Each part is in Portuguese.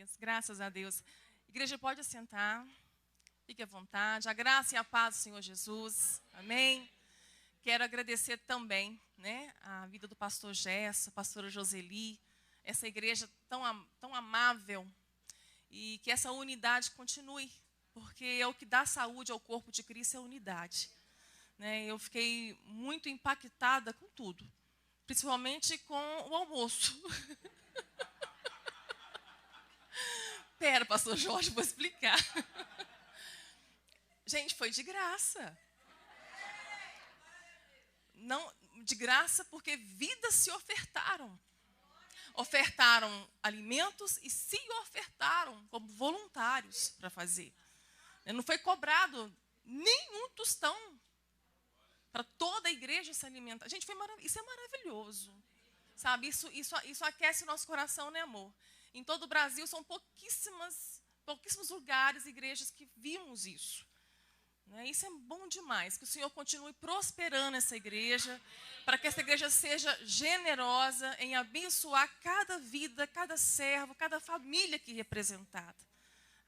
Aleluias. Graças a Deus. Igreja, pode assentar. Fique à vontade. A graça e a paz do Senhor Jesus. Amém. Quero agradecer também, a vida do pastor Gerson, a pastora Joseli, essa igreja tão amável, e que essa unidade continue, porque é o que dá saúde ao corpo de Cristo, é a unidade. Eu fiquei muito impactada com tudo, principalmente com o almoço. Pera, pastor Jorge, vou explicar. Gente, foi de graça. Não, de graça porque vidas se ofertaram. Ofertaram alimentos e se ofertaram como voluntários para fazer. Não foi cobrado nenhum tostão para toda a igreja se alimentar. Gente, isso é maravilhoso. Sabe, isso aquece o nosso coração, né, amor? Em todo o Brasil são pouquíssimos lugares, igrejas que vimos isso. Isso é bom demais, que o Senhor continue prosperando essa igreja, para que essa igreja seja generosa em abençoar cada vida, cada servo, cada família aqui representada.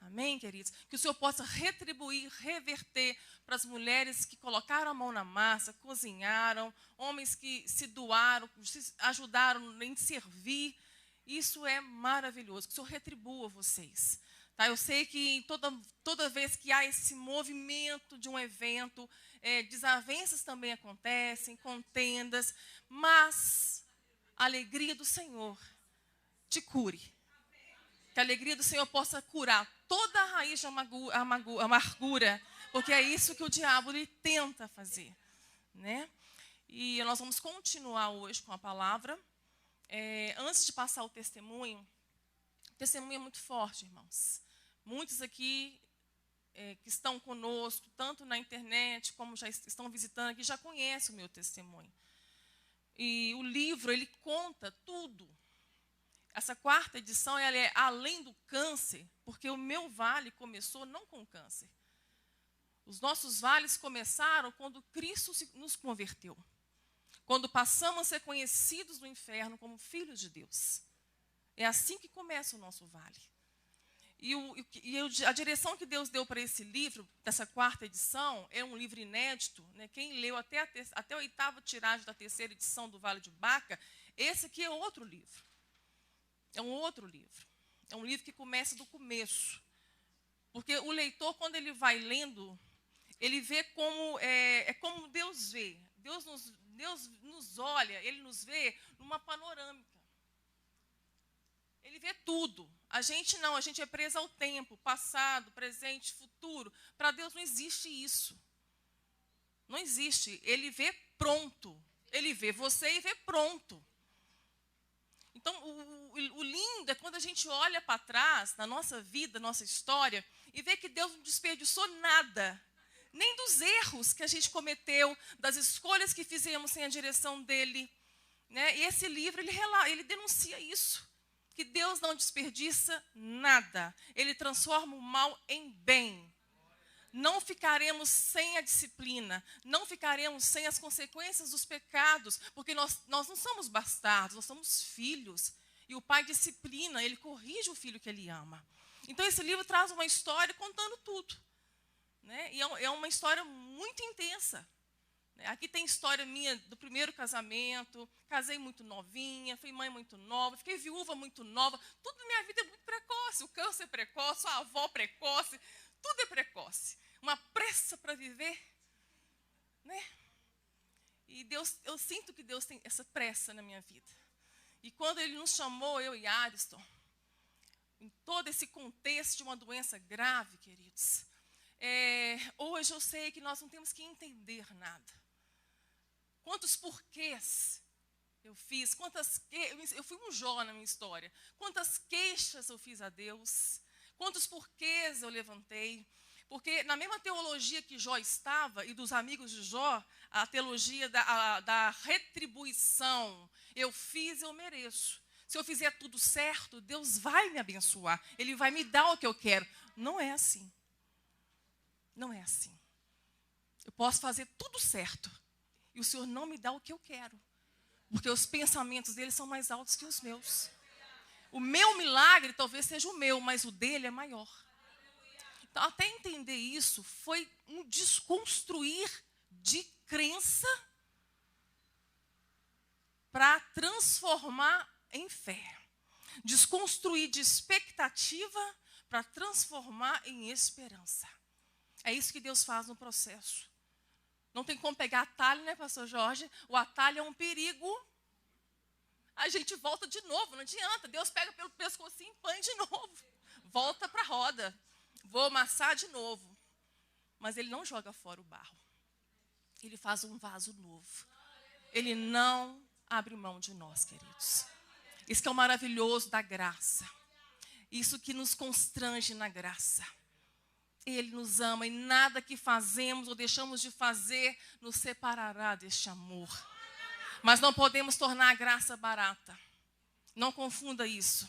Amém, queridos? Que o Senhor possa retribuir, reverter para as mulheres que colocaram a mão na massa, cozinharam, homens que se doaram, se ajudaram em servir. Isso é maravilhoso, que o Senhor retribua vocês. Tá? Eu sei que toda vez que há esse movimento de um evento, desavenças também acontecem, contendas, mas a alegria do Senhor te cure. Que a alegria do Senhor possa curar toda a raiz de amargura, porque é isso que o diabo ele tenta fazer. E nós vamos continuar hoje com a palavra. Antes de passar o testemunho é muito forte, irmãos. Muitos aqui que estão conosco, tanto na internet como já estão visitando aqui, já conhecem o meu testemunho. E o livro, ele conta tudo. Essa 4ª edição, ela é além do câncer, porque o meu vale começou não com câncer. Os nossos vales começaram quando Cristo nos converteu. Quando passamos a ser conhecidos no inferno como filhos de Deus. É assim que começa o nosso vale. E a direção que Deus deu para esse livro, dessa 4ª edição, é um livro inédito. Quem leu até a 8ª tiragem da 3ª edição do Vale de Baca, esse aqui é outro livro. É um outro livro. É um livro que começa do começo. Porque o leitor, quando ele vai lendo, ele vê como Deus vê. Deus nos olha, Ele nos vê numa panorâmica. Ele vê tudo. A gente não, a gente é preso ao tempo, passado, presente, futuro. Para Deus não existe isso. Não existe. Ele vê pronto. Ele vê você e vê pronto. Então, o lindo é quando a gente olha para trás, na nossa vida, nossa história, e vê que Deus não desperdiçou nada. Nem dos erros que a gente cometeu, das escolhas que fizemos sem a direção dele. E esse livro, ele denuncia isso. Que Deus não desperdiça nada. Ele transforma o mal em bem. Não ficaremos sem a disciplina. Não ficaremos sem as consequências dos pecados. Porque nós não somos bastardos, nós somos filhos. E o pai disciplina, ele corrige o filho que ele ama. Então esse livro traz uma história contando tudo. E é uma história muito intensa. Aqui tem história minha do primeiro casamento, casei muito novinha, fui mãe muito nova, fiquei viúva muito nova. Tudo na minha vida é muito precoce. O câncer é precoce, a avó precoce, tudo é precoce. Uma pressa para viver. E Deus, eu sinto que Deus tem essa pressa na minha vida. E quando Ele nos chamou, eu e Ariston, em todo esse contexto de uma doença grave, queridos, hoje eu sei que nós não temos que entender nada. Quantos porquês eu fiz, eu fui um Jó na minha história. Quantas queixas eu fiz a Deus, quantos porquês eu levantei. Porque na mesma teologia que Jó estava, e dos amigos de Jó, a teologia da retribuição. Eu fiz, eu mereço. Se eu fizer tudo certo, Deus vai me abençoar. Ele vai me dar o que eu quero. Não é assim. Não é assim. Eu posso fazer tudo certo. E o Senhor não me dá o que eu quero. Porque os pensamentos dele são mais altos que os meus. O meu milagre talvez seja o meu, mas o dele é maior. Então, até entender isso foi um desconstruir de crença para transformar em fé. Desconstruir de expectativa para transformar em esperança. É isso que Deus faz no processo. Não tem como pegar atalho, né, pastor Jorge? O atalho é um perigo. A gente volta de novo, não adianta. Deus pega pelo pescocinho e põe de novo. Volta para a roda. Vou amassar de novo. Mas ele não joga fora o barro. Ele faz um vaso novo. Ele não abre mão de nós, queridos. Isso que é o maravilhoso da graça. Isso que nos constrange na graça. Ele nos ama e nada que fazemos ou deixamos de fazer nos separará deste amor. Mas não podemos tornar a graça barata. Não confunda isso.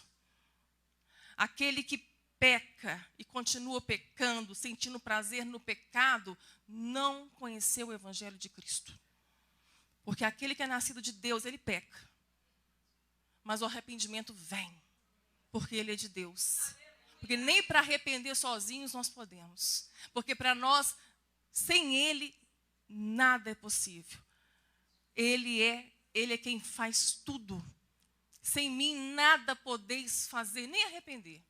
Aquele que peca e continua pecando, sentindo prazer no pecado, não conheceu o Evangelho de Cristo. Porque aquele que é nascido de Deus, ele peca. Mas o arrependimento vem, porque ele é de Deus. Porque nem para arrepender sozinhos nós podemos. Porque para nós, sem ele, nada é possível. Ele é quem faz tudo. Sem mim, nada podeis fazer, nem arrepender.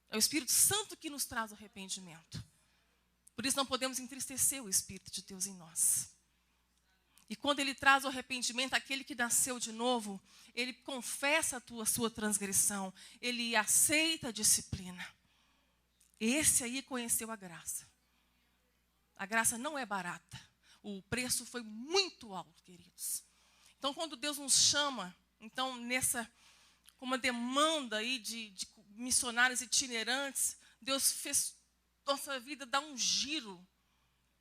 É o Espírito Santo que nos traz o arrependimento. Por isso não podemos entristecer o Espírito de Deus em nós. E quando ele traz o arrependimento, aquele que nasceu de novo, ele confessa a sua transgressão. Ele aceita a disciplina. Esse aí conheceu a graça. A graça não é barata. O preço foi muito alto, queridos. Então, quando Deus nos chama, então, com uma demanda aí de missionários itinerantes, Deus fez nossa vida dar um giro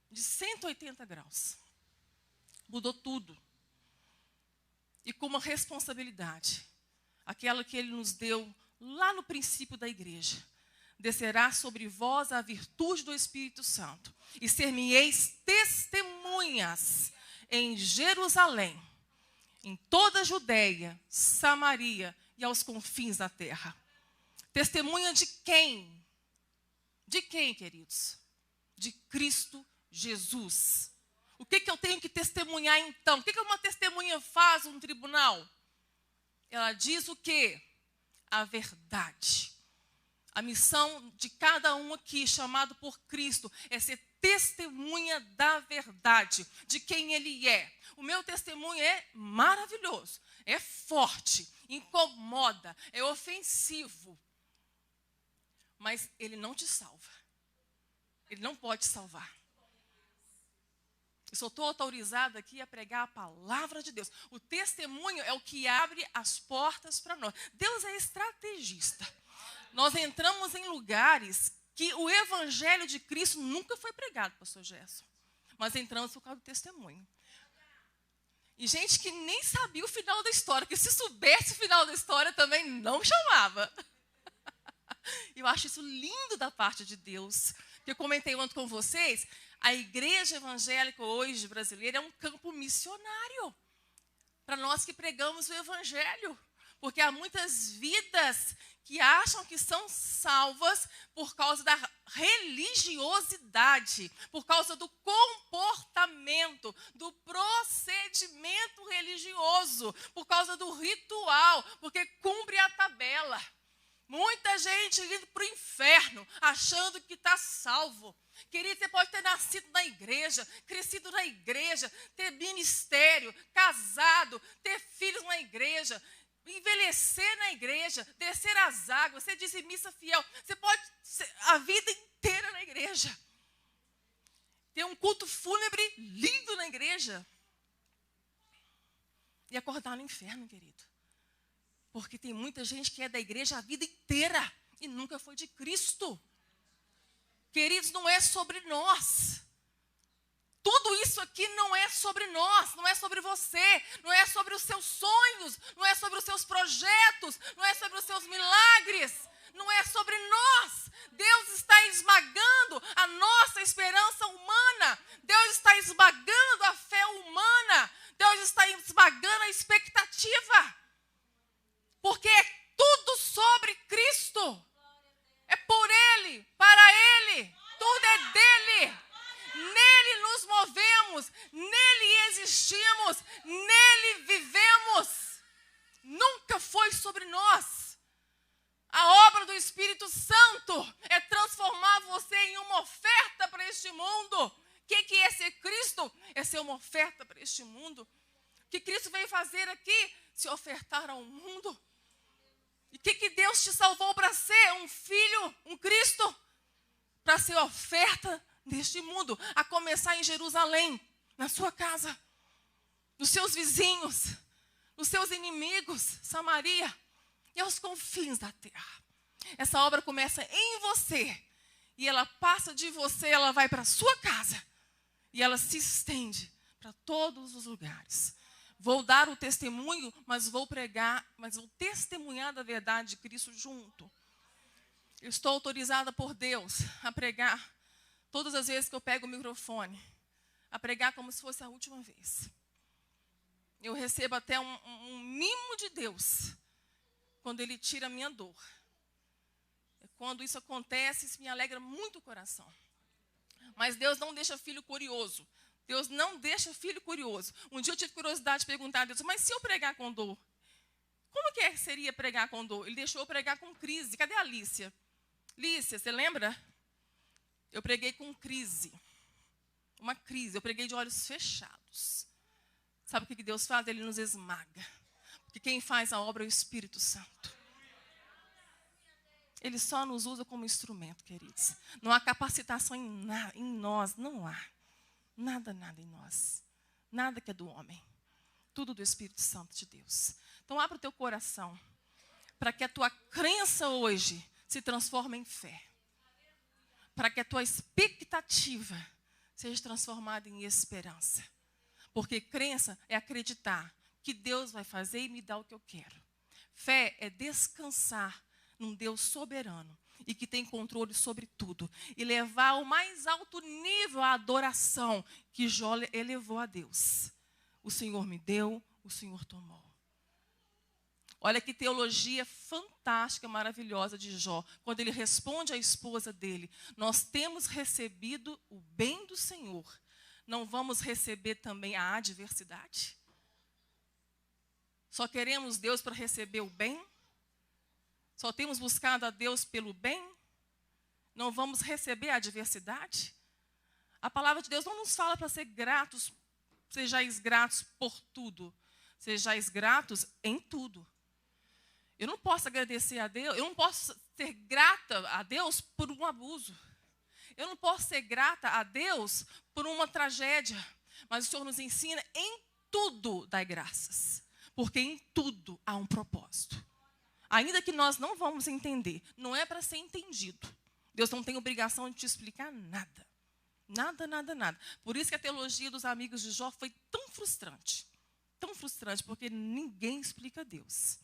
de 180 graus. Mudou tudo. E com uma responsabilidade, aquela que ele nos deu lá no princípio da igreja. Descerá sobre vós a virtude do Espírito Santo, e ser-me-eis testemunhas em Jerusalém, em toda a Judéia, Samaria e aos confins da terra. Testemunha de quem? De quem, queridos? De Cristo Jesus. O que eu tenho que testemunhar então? O que uma testemunha faz no tribunal? Ela diz o quê? A verdade. A missão de cada um aqui, chamado por Cristo, é ser testemunha da verdade, de quem Ele é. O meu testemunho é maravilhoso, é forte, incomoda, é ofensivo. Mas ele não te salva. Ele não pode salvar. Eu só estou autorizada aqui a pregar a palavra de Deus. O testemunho é o que abre as portas para nós. Deus é estrategista. Nós entramos em lugares que o Evangelho de Cristo nunca foi pregado, pastor Gerson. Mas entramos por causa do testemunho. E gente que nem sabia o final da história, que se soubesse o final da história também não chamava. Eu acho isso lindo da parte de Deus. Que eu comentei ontem com vocês, a igreja evangélica hoje brasileira é um campo missionário. Para nós que pregamos o Evangelho. Porque há muitas vidas que acham que são salvas por causa da religiosidade, por causa do comportamento, do procedimento religioso, por causa do ritual, porque cumpre a tabela. Muita gente indo para o inferno, achando que está salvo. Querido, você pode ter nascido na igreja, crescido na igreja, ter ministério, casado, ter filhos na igreja, envelhecer na igreja, descer as águas, ser dizimista fiel. Você pode ser a vida inteira na igreja. Ter um culto fúnebre lindo na igreja. E acordar no inferno, querido. Porque tem muita gente que é da igreja a vida inteira e nunca foi de Cristo. Queridos, não é sobre nós. Tudo isso aqui não é sobre nós, não é sobre você, não é sobre os seus sonhos, não é sobre os seus projetos, não é sobre os seus milagres, não é sobre nós. Deus está esmagando a nossa esperança humana. Deus está esmagando a fé humana. Deus está esmagando a expectativa. Porque é tudo somos, nele existimos, nele vivemos. Nunca foi sobre nós. A obra do Espírito Santo é transformar você em uma oferta para este mundo. O que é ser Cristo? É ser uma oferta para este mundo. O que Cristo veio fazer aqui? Se ofertar ao mundo. E o que Deus te salvou para ser? Um filho, um Cristo, para ser oferta neste mundo. A começar em Jerusalém, na sua casa, nos seus vizinhos, nos seus inimigos, Samaria e aos confins da terra. Essa obra começa em você. E ela passa de você, ela vai para a sua casa. E ela se estende para todos os lugares. Vou dar o testemunho, mas vou pregar, mas vou testemunhar da verdade de Cristo junto. Eu estou autorizada por Deus a pregar todas as vezes que eu pego o microfone. A pregar como se fosse a última vez. Eu recebo até um mimo de Deus quando Ele tira a minha dor. Quando isso acontece, isso me alegra muito o coração. Mas Deus não deixa filho curioso. Deus não deixa filho curioso. Um dia eu tive curiosidade de perguntar a Deus, mas se eu pregar com dor, como que seria pregar com dor? Ele deixou eu pregar com crise. Cadê a Lícia? Lícia, você lembra? Eu preguei com crise. Uma crise. Eu preguei de olhos fechados. Sabe o que Deus faz? Ele nos esmaga. Porque quem faz a obra é o Espírito Santo. Ele só nos usa como instrumento, queridos. Não há capacitação em nós, não há. Nada em nós. Nada que é do homem. Tudo do Espírito Santo de Deus. Então, abra o teu coração para que a tua crença hoje se transforme em fé. Para que a tua expectativa seja transformada em esperança. Porque crença é acreditar que Deus vai fazer e me dar o que eu quero. Fé é descansar num Deus soberano e que tem controle sobre tudo. E levar ao mais alto nível a adoração que Jó elevou a Deus. O Senhor me deu, o Senhor tomou. Olha que teologia fantástica, maravilhosa de Jó. Quando ele responde à esposa dele, nós temos recebido o bem do Senhor. Não vamos receber também a adversidade? Só queremos Deus para receber o bem? Só temos buscado a Deus pelo bem? Não vamos receber a adversidade? A palavra de Deus não nos fala para ser gratos, sejais gratos por tudo. Sejais gratos em tudo. Eu não posso agradecer a Deus, eu não posso ser grata a Deus por um abuso. Eu não posso ser grata a Deus por uma tragédia. Mas o Senhor nos ensina em tudo dar graças. Porque em tudo há um propósito. Ainda que nós não vamos entender, não é para ser entendido. Deus não tem obrigação de te explicar nada. Nada. Por isso que a teologia dos amigos de Jó foi tão frustrante. Tão frustrante, porque ninguém explica Deus.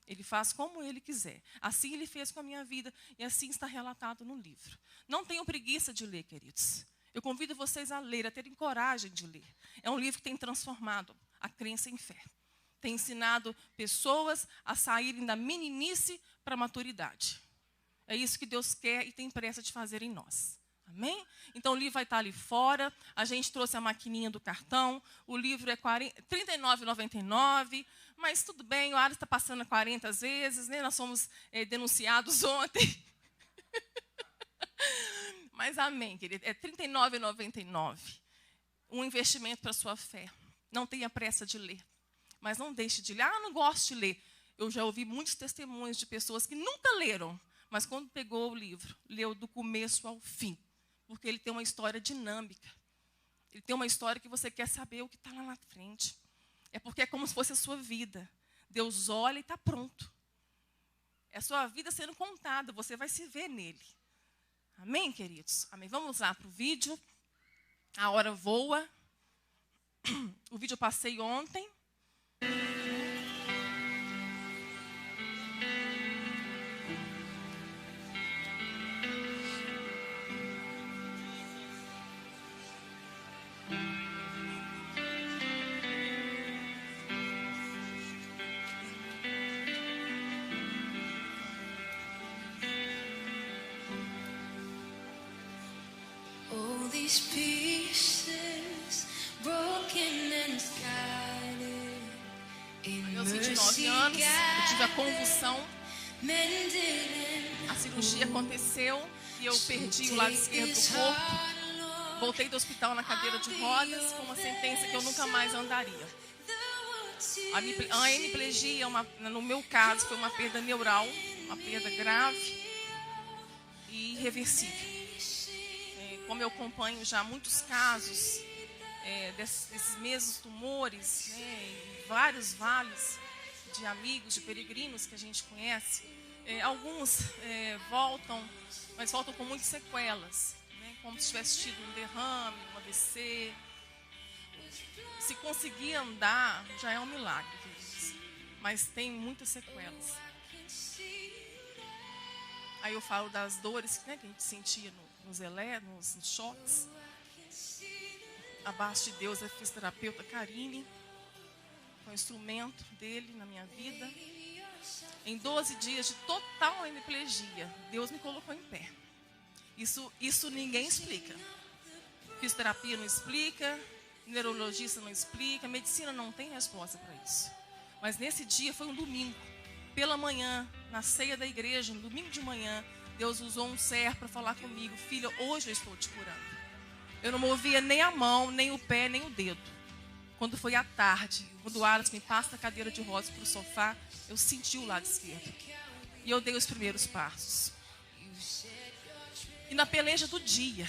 Ele faz como ele quiser. Assim ele fez com a minha vida e assim está relatado no livro. Não tenham preguiça de ler, queridos. Eu convido vocês a ler, a terem coragem de ler. É um livro que tem transformado a crença em fé. Tem ensinado pessoas a saírem da meninice para a maturidade. É isso que Deus quer e tem pressa de fazer em nós. Amém? Então o livro vai estar ali fora. A gente trouxe a maquininha do cartão. O livro é R$ 39,99. Mas tudo bem, o Ares está passando 40 vezes, né? Nós fomos denunciados ontem. Mas amém, querido. É R$ 39,99. Um investimento para a sua fé. Não tenha pressa de ler. Mas não deixe de ler. Ah, não gosto de ler. Eu já ouvi muitos testemunhos de pessoas que nunca leram. Mas quando pegou o livro, leu do começo ao fim. Porque ele tem uma história dinâmica. Ele tem uma história que você quer saber o que está lá na frente. É porque é como se fosse a sua vida. Deus olha e está pronto. É a sua vida sendo contada. Você vai se ver nele. Amém, queridos? Amém. Vamos lá para o vídeo. A hora voa. O vídeo eu passei ontem. These pieces 9 anos, eu tive a convulsão. A cirurgia aconteceu e eu perdi o lado esquerdo do corpo. Voltei do hospital na cadeira de rodas com uma sentença que eu nunca mais andaria. A hemiplegia, no meu caso, foi uma perda neural, uma perda grave e irreversível. Como eu acompanho já muitos casos desses mesmos tumores, em vários vales de amigos, de peregrinos que a gente conhece, alguns voltam, mas voltam com muitas sequelas, como se tivesse tido um derrame, um AVC. Se conseguir andar, já é um milagre, queridos. Mas tem muitas sequelas. Aí eu falo das dores que a gente sentia nos choques. Abaixo de Deus, a fisioterapeuta Karine, foi um instrumento dele na minha vida. Em 12 dias de total hemiplegia, Deus me colocou em pé. Isso ninguém explica. Fisioterapia não explica, neurologista não explica, medicina não tem resposta para isso. Mas nesse dia foi um domingo, pela manhã, na ceia da igreja, no domingo de manhã, Deus usou um servo para falar comigo: filha, hoje eu estou te curando. Eu não movia nem a mão, nem o pé, nem o dedo. Quando foi à tarde, quando o Aras me passa a cadeira de rodas para o sofá, eu senti o lado esquerdo. E eu dei os primeiros passos. E na peleja do dia,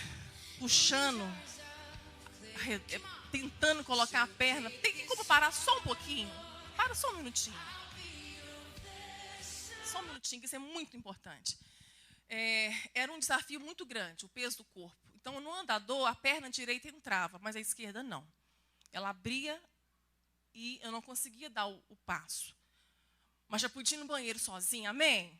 puxando, tentando colocar a perna, tem como parar só um pouquinho? Para só um minutinho. Só um minutinho, que isso é muito importante. Era um desafio muito grande, o peso do corpo. Então, no andador, a perna direita entrava, mas a esquerda não. Ela abria e eu não conseguia dar o passo. Mas já podia ir no banheiro sozinha, amém?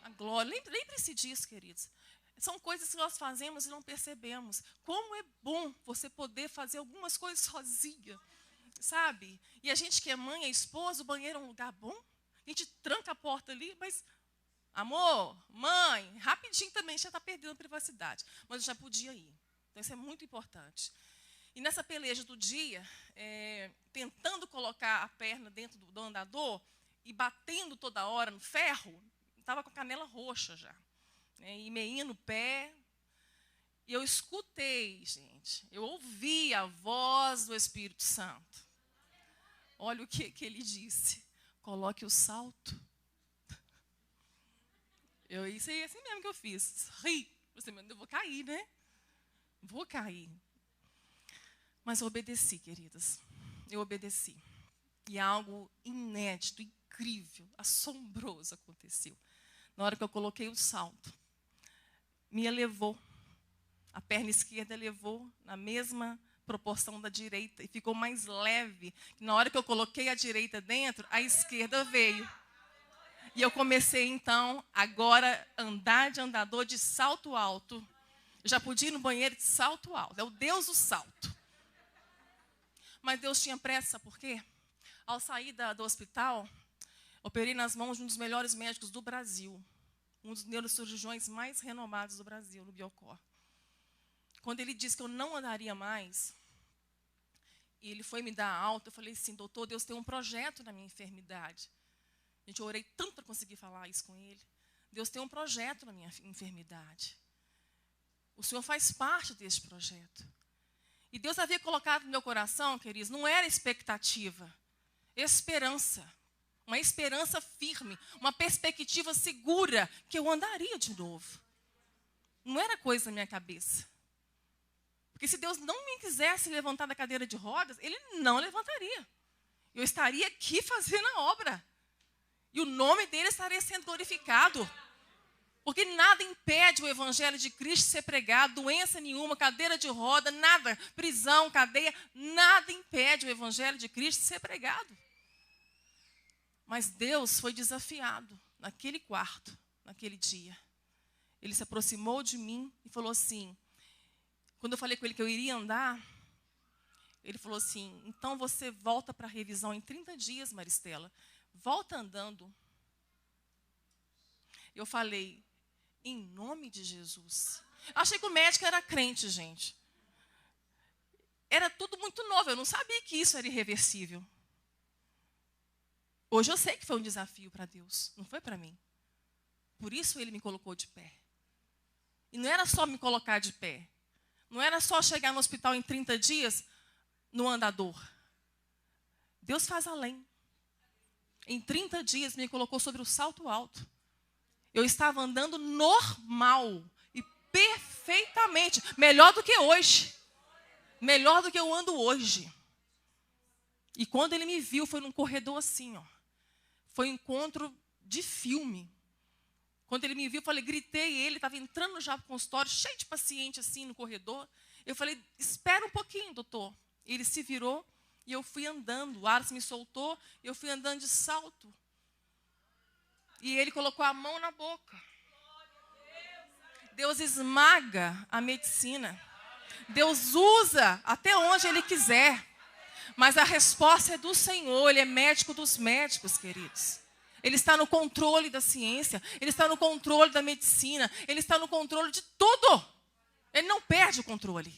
A glória. Lembre-se disso, queridos. São coisas que nós fazemos e não percebemos. Como é bom você poder fazer algumas coisas sozinha, sabe? E a gente que é mãe, é esposa, o banheiro é um lugar bom. A gente tranca a porta ali, mas... amor, mãe, rapidinho também, já está perdendo a privacidade. Mas eu já podia ir. Então, isso é muito importante. E nessa peleja do dia, tentando colocar a perna dentro do andador e batendo toda hora no ferro, estava com a canela roxa já. E meinha no pé. E eu escutei, gente, eu ouvi a voz do Espírito Santo. Olha o que ele disse: coloque o salto. Isso é assim mesmo que eu fiz. Ri. Eu vou cair, né? Vou cair. Mas eu obedeci, queridas. Eu obedeci. E algo inédito, incrível, assombroso aconteceu. Na hora que eu coloquei o salto, me elevou. A perna esquerda elevou na mesma proporção da direita. E ficou mais leve. Na hora que eu coloquei a direita dentro, a esquerda veio. E eu comecei, então, agora, andar de andador de salto alto. Eu já podia ir no banheiro de salto alto. É o Deus do salto. Mas Deus tinha pressa, por quê? Ao sair do hospital, operei nas mãos de um dos melhores médicos do Brasil. Um dos neurocirurgiões mais renomados do Brasil, no Biocor. Quando ele disse que eu não andaria mais, e ele foi me dar alta, eu falei assim: doutor, Deus tem um projeto na minha enfermidade. Gente, eu orei tanto para conseguir falar isso com ele. Deus tem um projeto na minha enfermidade. O Senhor faz parte desse projeto. E Deus havia colocado no meu coração, queridos, não era expectativa, esperança. Uma esperança firme, uma perspectiva segura que eu andaria de novo. Não era coisa na minha cabeça. Porque se Deus não me quisesse levantar da cadeira de rodas, Ele não levantaria. Eu estaria aqui fazendo a obra. E o nome dele estaria sendo glorificado. Porque nada impede o evangelho de Cristo ser pregado, doença nenhuma, cadeira de roda, nada, prisão, cadeia, nada impede o evangelho de Cristo ser pregado. Mas Deus foi desafiado naquele quarto, naquele dia. Ele se aproximou de mim e falou assim, quando eu falei com ele que eu iria andar, ele falou assim: então você volta para a revisão em 30 dias, Maristela. Volta andando. Eu falei: em nome de Jesus. Achei que o médico era crente, gente. Era tudo muito novo. Eu não sabia que isso era irreversível. Hoje eu sei que foi um desafio para Deus, não foi para mim. Por isso ele me colocou de pé. E não era só me colocar de pé. Não era só chegar no hospital em 30 dias no andador. Deus faz além. Em 30 dias me colocou sobre o salto alto. Eu estava andando normal e perfeitamente. Melhor do que hoje. Melhor do que eu ando hoje. E quando ele me viu, foi num corredor assim, ó. Foi um encontro de filme. Quando ele me viu, eu falei, gritei, ele estava entrando já para o consultório, cheio de paciente assim no corredor. Eu falei, espera um pouquinho, doutor. Ele se virou e eu fui andando. O Aras me soltou e eu fui andando de salto. E ele colocou a mão na boca. Deus esmaga a medicina. Deus usa até onde Ele quiser. Mas a resposta é do Senhor. Ele é médico dos médicos, queridos. Ele está no controle da ciência. Ele está no controle da medicina. Ele está no controle de tudo. Ele não perde o controle.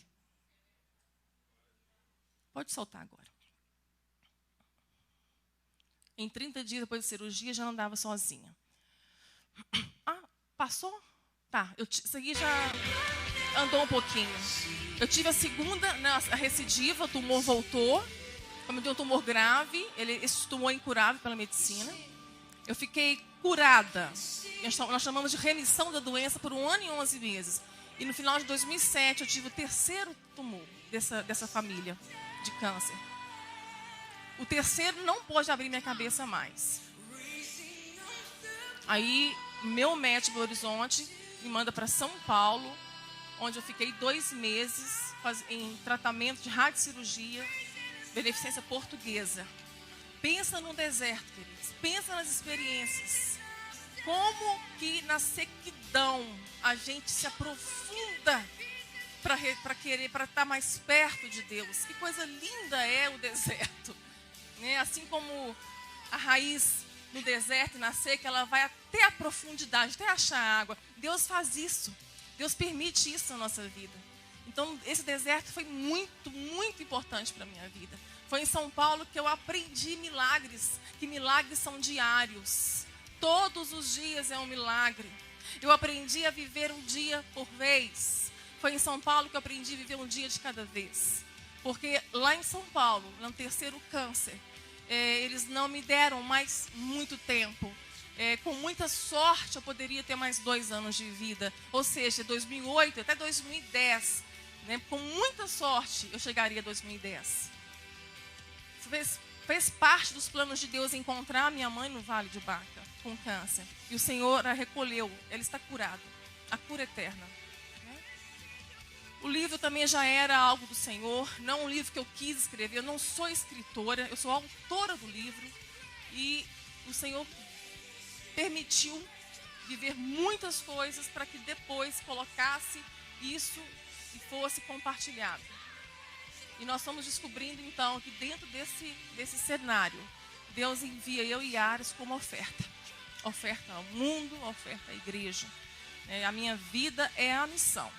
Pode soltar agora. Em 30 dias depois da cirurgia, já não andava sozinha. Ah, passou? Tá, isso aqui já andou um pouquinho. Eu tive a segunda, né, a recidiva, o tumor voltou. Como eu tenho um tumor grave, esse tumor é incurável pela medicina. Eu fiquei curada. Nós chamamos de remissão da doença por 1 ano e 11 meses. E no final de 2007, eu tive o terceiro tumor dessa família de câncer. O terceiro não pôde abrir minha cabeça mais. Aí, meu médico do Horizonte me manda para São Paulo, onde eu fiquei 2 meses em tratamento de radiocirurgia, beneficência portuguesa. Pensa no deserto, queridos. Pensa nas experiências. Como que na sequidão a gente se aprofunda para estar mais perto de Deus. Que coisa linda é o deserto. Né? Assim como a raiz no deserto, na seca, ela vai até a profundidade, até achar água. Deus faz isso. Deus permite isso na nossa vida. Então, esse deserto foi muito, muito importante para a minha vida. Foi em São Paulo que eu aprendi milagres, que milagres são diários. Todos os dias é um milagre. Eu aprendi a viver um dia por vez. Foi em São Paulo que eu aprendi a viver um dia de cada vez. Porque lá em São Paulo, no terceiro câncer, eles não me deram mais muito tempo. Com muita sorte, eu poderia ter mais 2 anos de vida. Ou seja, 2008 até 2010. Né? Com muita sorte, eu chegaria a 2010. Fez parte dos planos de Deus encontrar minha mãe no Vale de Baca, com câncer. E o Senhor a recolheu. Ela está curada. A cura eterna. Né? O livro também já era algo do Senhor. Não um livro que eu quis escrever. Eu não sou escritora. Eu sou autora do livro. E o Senhor permitiu viver muitas coisas para que depois colocasse isso e fosse compartilhado. E nós estamos descobrindo, então, que dentro desse cenário, Deus envia eu e Ares como oferta. Oferta ao mundo, oferta à igreja. A minha vida é a missão.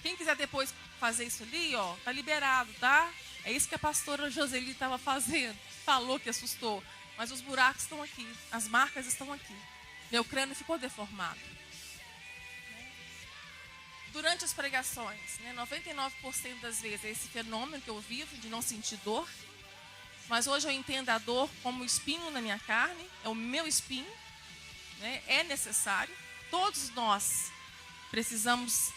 Quem quiser depois fazer isso ali, ó, tá liberado, tá? É isso que a pastora Joseli estava fazendo. Falou que assustou. Mas os buracos estão aqui. As marcas estão aqui. Meu crânio ficou deformado. Durante as pregações, 99% das vezes é esse fenômeno que eu vivo de não sentir dor. Mas hoje eu entendo a dor como espinho na minha carne, é o meu espinho, é necessário. Todos nós precisamos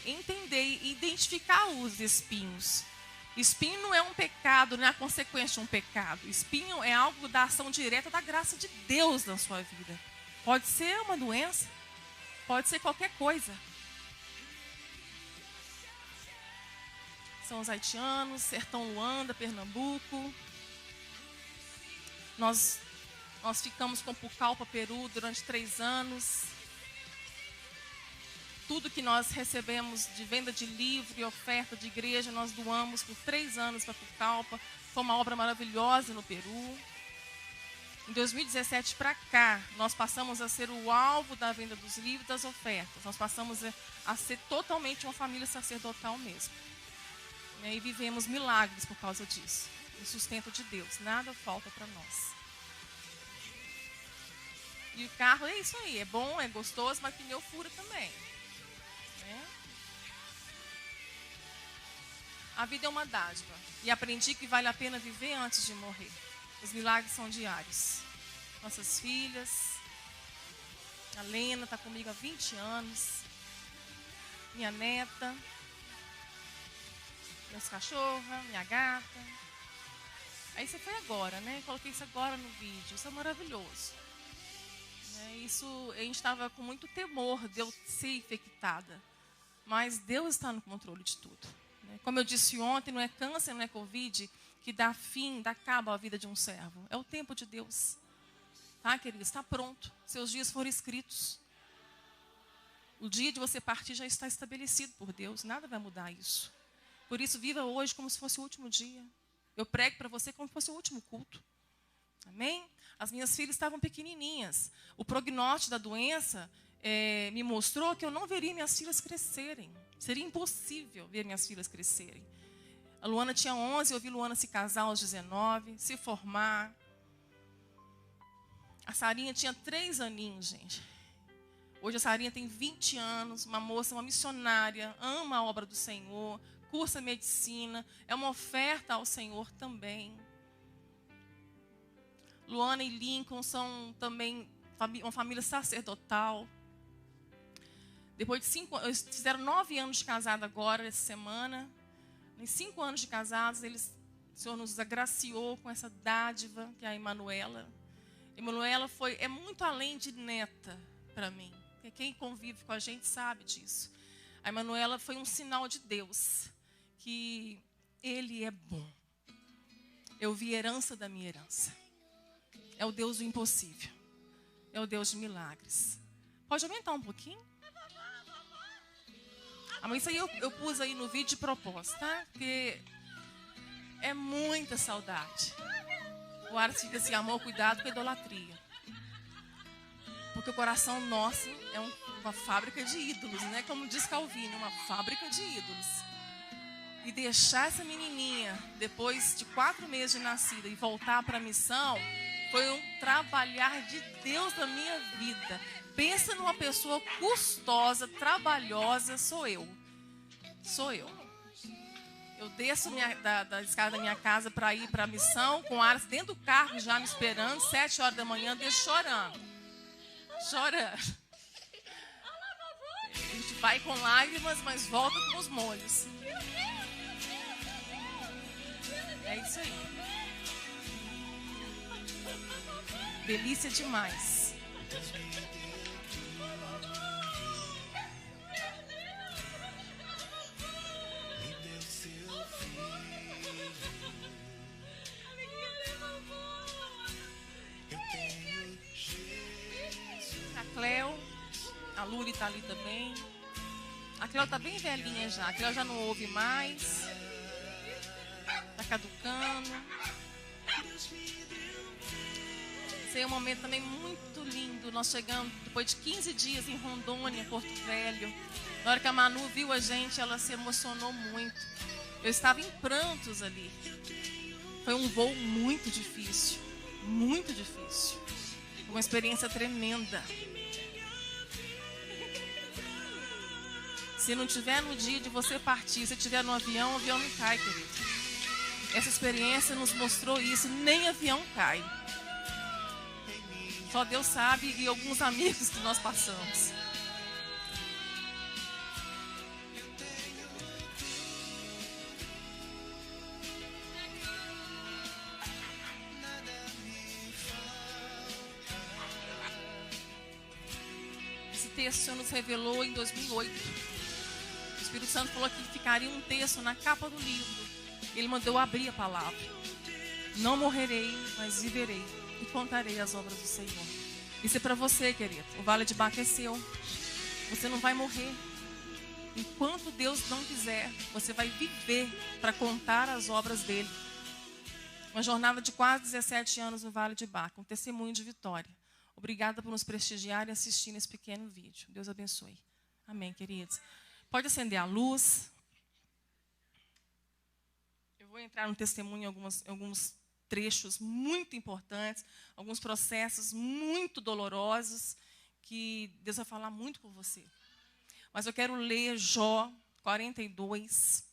entender e identificar os espinhos. Espinho não é um pecado, não é a consequência de um pecado. Espinho é algo da ação direta da graça de Deus na sua vida. Pode ser uma doença, pode ser qualquer coisa. São os haitianos, Sertão Luanda, Pernambuco. Nós ficamos com Pucallpa, Peru, durante 3 anos. Tudo que nós recebemos de venda de livro e oferta de igreja, nós doamos por 3 anos para Pucallpa. Foi uma obra maravilhosa no Peru. Em 2017 para cá, nós passamos a ser o alvo da venda dos livros e das ofertas. Nós passamos a ser totalmente uma família sacerdotal mesmo. E vivemos milagres por causa disso. o sustento de Deus. Nada falta para nós. E o carro é isso aí, é bom, é gostoso, mas pneu fura também. Né? A vida é uma dádiva. E aprendi que vale a pena viver antes de morrer. Os milagres são diários. Nossas filhas, a Lena está comigo há 20 anos. Minha neta, meus cachorros, minha gata. Aí você foi agora, né? Coloquei isso agora no vídeo. Isso é maravilhoso. Isso, a gente estava com muito temor de eu ser infectada. Mas Deus está no controle de tudo. Como eu disse ontem, não é câncer, não é Covid que dá fim, dá cabo à vida de um servo. É o tempo de Deus. Tá, queridos? Está pronto. Seus dias foram escritos. O dia de você partir já está estabelecido por Deus. Nada vai mudar isso. Por isso, viva hoje como se fosse o último dia. Eu prego para você como se fosse o último culto. Amém? As minhas filhas estavam pequenininhas. O prognóstico da doença me mostrou que eu não veria minhas filhas crescerem. Seria impossível ver minhas filhas crescerem. A Luana tinha 11, eu vi Luana se casar aos 19, se formar. A Sarinha tinha 3 aninhos, gente. Hoje a Sarinha tem 20 anos, uma moça, uma missionária, ama a obra do Senhor, cursa medicina, é uma oferta ao Senhor também. Luana e Lincoln são também uma família sacerdotal. Depois de 5 anos, eles fizeram 9 anos de casado agora, essa semana. Em 5 anos de casados, o Senhor nos agraciou com essa dádiva, que é a Emanuela. Emanuela é muito além de neta para mim. Porque quem convive com a gente sabe disso. A Emanuela foi um sinal de Deus, que Ele é bom. Eu vi herança da minha herança. É o Deus do impossível. É o Deus de milagres. Pode aumentar um pouquinho? Mas isso aí eu pus aí no vídeo de propósito, tá? Porque é muita saudade. O Aras fica assim, amor, cuidado com a idolatria. Porque o coração nosso é uma fábrica de ídolos, né? Como diz Calvino, uma fábrica de ídolos. E deixar essa menininha, depois de 4 meses de nascida, e voltar para a missão, foi um trabalhar de Deus na minha vida. Pensa numa pessoa custosa, trabalhosa, sou eu. Sou eu. Eu desço da escada da minha casa para ir para a missão, com Aras dentro do carro já me esperando, 7 horas da manhã, deixo chorando. Chorando. A gente vai com lágrimas, mas volta com os molhos. É isso aí. Delícia demais. A Cleo, a Luri está ali também. A Cleo está bem velhinha já. A Cleo já não ouve mais. Está caducando. Esse é um momento também muito lindo. Nós chegamos depois de 15 dias em Rondônia, Porto Velho. Na hora que a Manu viu a gente, ela se emocionou muito. Eu estava em prantos ali. Foi um voo muito difícil. Muito difícil. Uma experiência tremenda. Se não tiver no dia de você partir, se tiver no avião, o avião não cai, querido. Essa experiência nos mostrou isso. Nem avião cai. Só Deus sabe e alguns amigos que nós passamos. Esse texto o Senhor nos revelou em 2008. O Espírito Santo falou que ficaria um texto na capa do livro. Ele mandou abrir a palavra. Não morrerei, mas viverei e contarei as obras do Senhor. Isso é para você, querido. O Vale de Baca é seu. Você não vai morrer. Enquanto Deus não quiser, você vai viver para contar as obras dele. Uma jornada de quase 17 anos no Vale de Baca. Um testemunho de vitória. Obrigada por nos prestigiar e assistir nesse pequeno vídeo. Deus abençoe. Amém, queridos. Pode acender a luz. Eu vou vou entrar no testemunho em alguns trechos muito importantes, alguns processos muito dolorosos, que Deus vai falar muito com você. Mas eu quero ler Jó 42.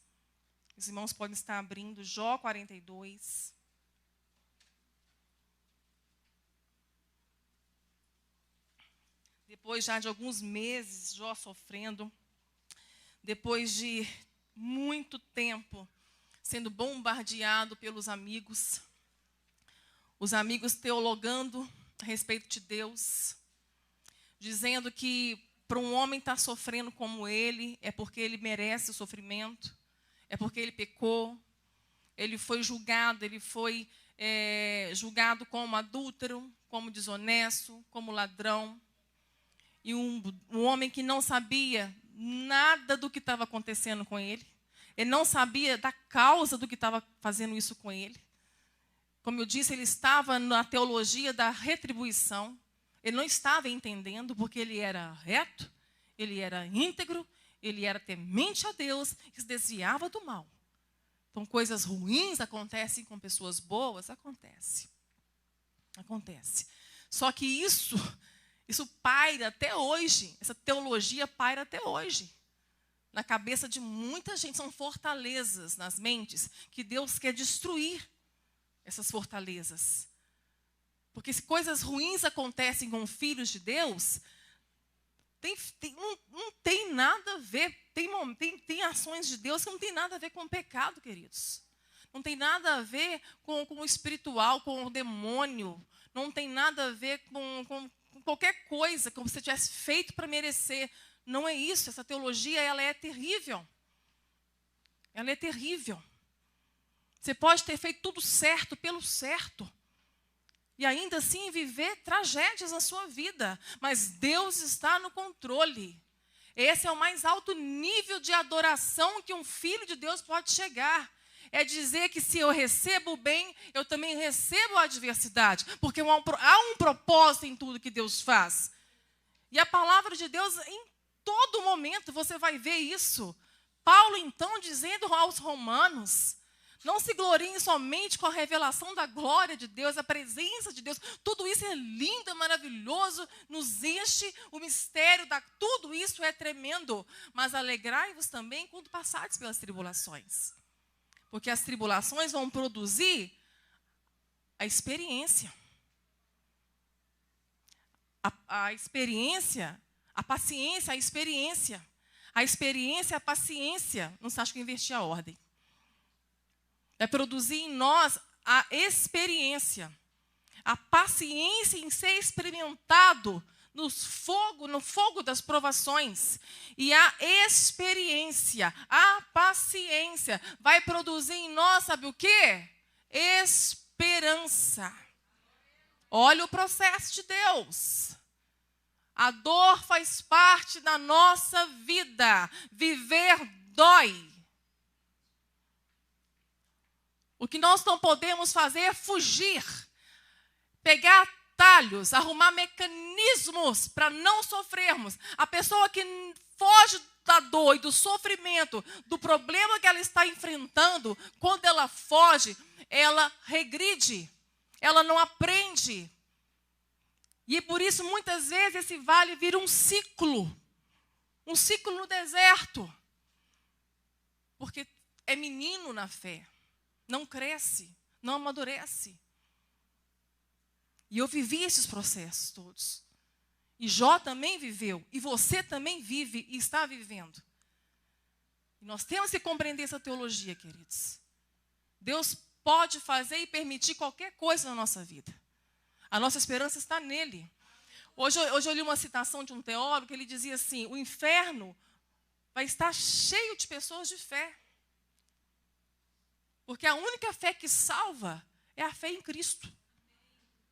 Os irmãos podem estar abrindo Jó 42. Depois já de alguns meses, Jó sofrendo, depois de muito tempo sendo bombardeado pelos amigos, os amigos teologando a respeito de Deus, dizendo que para um homem estar sofrendo como ele, é porque ele merece o sofrimento, é porque ele pecou, ele foi julgado, julgado como adúltero, como desonesto, como ladrão. E um homem que não sabia nada do que estava acontecendo com ele. Ele não sabia da causa do que estava fazendo isso com ele. Como eu disse, ele estava na teologia da retribuição. Ele não estava entendendo porque ele era reto, ele era íntegro, ele era temente a Deus e se desviava do mal. Então, coisas ruins acontecem com pessoas boas? Acontece. Só que isso paira até hoje, essa teologia paira até hoje. Na cabeça de muita gente, são fortalezas nas mentes que Deus quer destruir essas fortalezas. Porque se coisas ruins acontecem com filhos de Deus, não tem nada a ver, tem ações de Deus que não tem nada a ver com o pecado, queridos. Não tem nada a ver com o espiritual, com o demônio. Não tem nada a ver com qualquer coisa que você tivesse feito para merecer. Não é isso. Essa teologia, ela é terrível. Ela é terrível. Você pode ter feito tudo certo, pelo certo, e ainda assim viver tragédias na sua vida. Mas Deus está no controle. Esse é o mais alto nível de adoração que um filho de Deus pode chegar. É dizer que se eu recebo o bem, eu também recebo a adversidade. Porque há um propósito em tudo que Deus faz. E a palavra de Deus, em todo momento, você vai ver isso. Paulo, então, dizendo aos romanos: não se gloriem somente com a revelação da glória de Deus, a presença de Deus. Tudo isso é lindo, é maravilhoso, nos enche o mistério, tudo isso é tremendo. Mas alegrai-vos também quando passardes pelas tribulações. Porque as tribulações vão produzir a experiência. A experiência, a paciência, a experiência. A experiência, a paciência. Não sei, acho que eu inverti a ordem. Vai produzir em nós a experiência. A paciência em ser experimentado no fogo das provações. E a experiência, a paciência, vai produzir em nós, sabe o quê? Esperança. Olha o processo de Deus. A dor faz parte da nossa vida. Viver dói. O que nós não podemos fazer é fugir, pegar atalhos, arrumar mecanismos para não sofrermos. A pessoa que foge da dor e do sofrimento, do problema que ela está enfrentando, quando ela foge, ela regride, ela não aprende. E por isso, muitas vezes, esse vale vira um ciclo no deserto. Porque é menino na fé. Não cresce, não amadurece. E eu vivi esses processos todos. E Jó também viveu. E você também vive e está vivendo. E nós temos que compreender essa teologia, queridos. Deus pode fazer e permitir qualquer coisa na nossa vida. A nossa esperança está nele. Hoje eu li uma citação de um teólogo que ele dizia assim: o inferno vai estar cheio de pessoas de fé. Porque a única fé que salva é a fé em Cristo.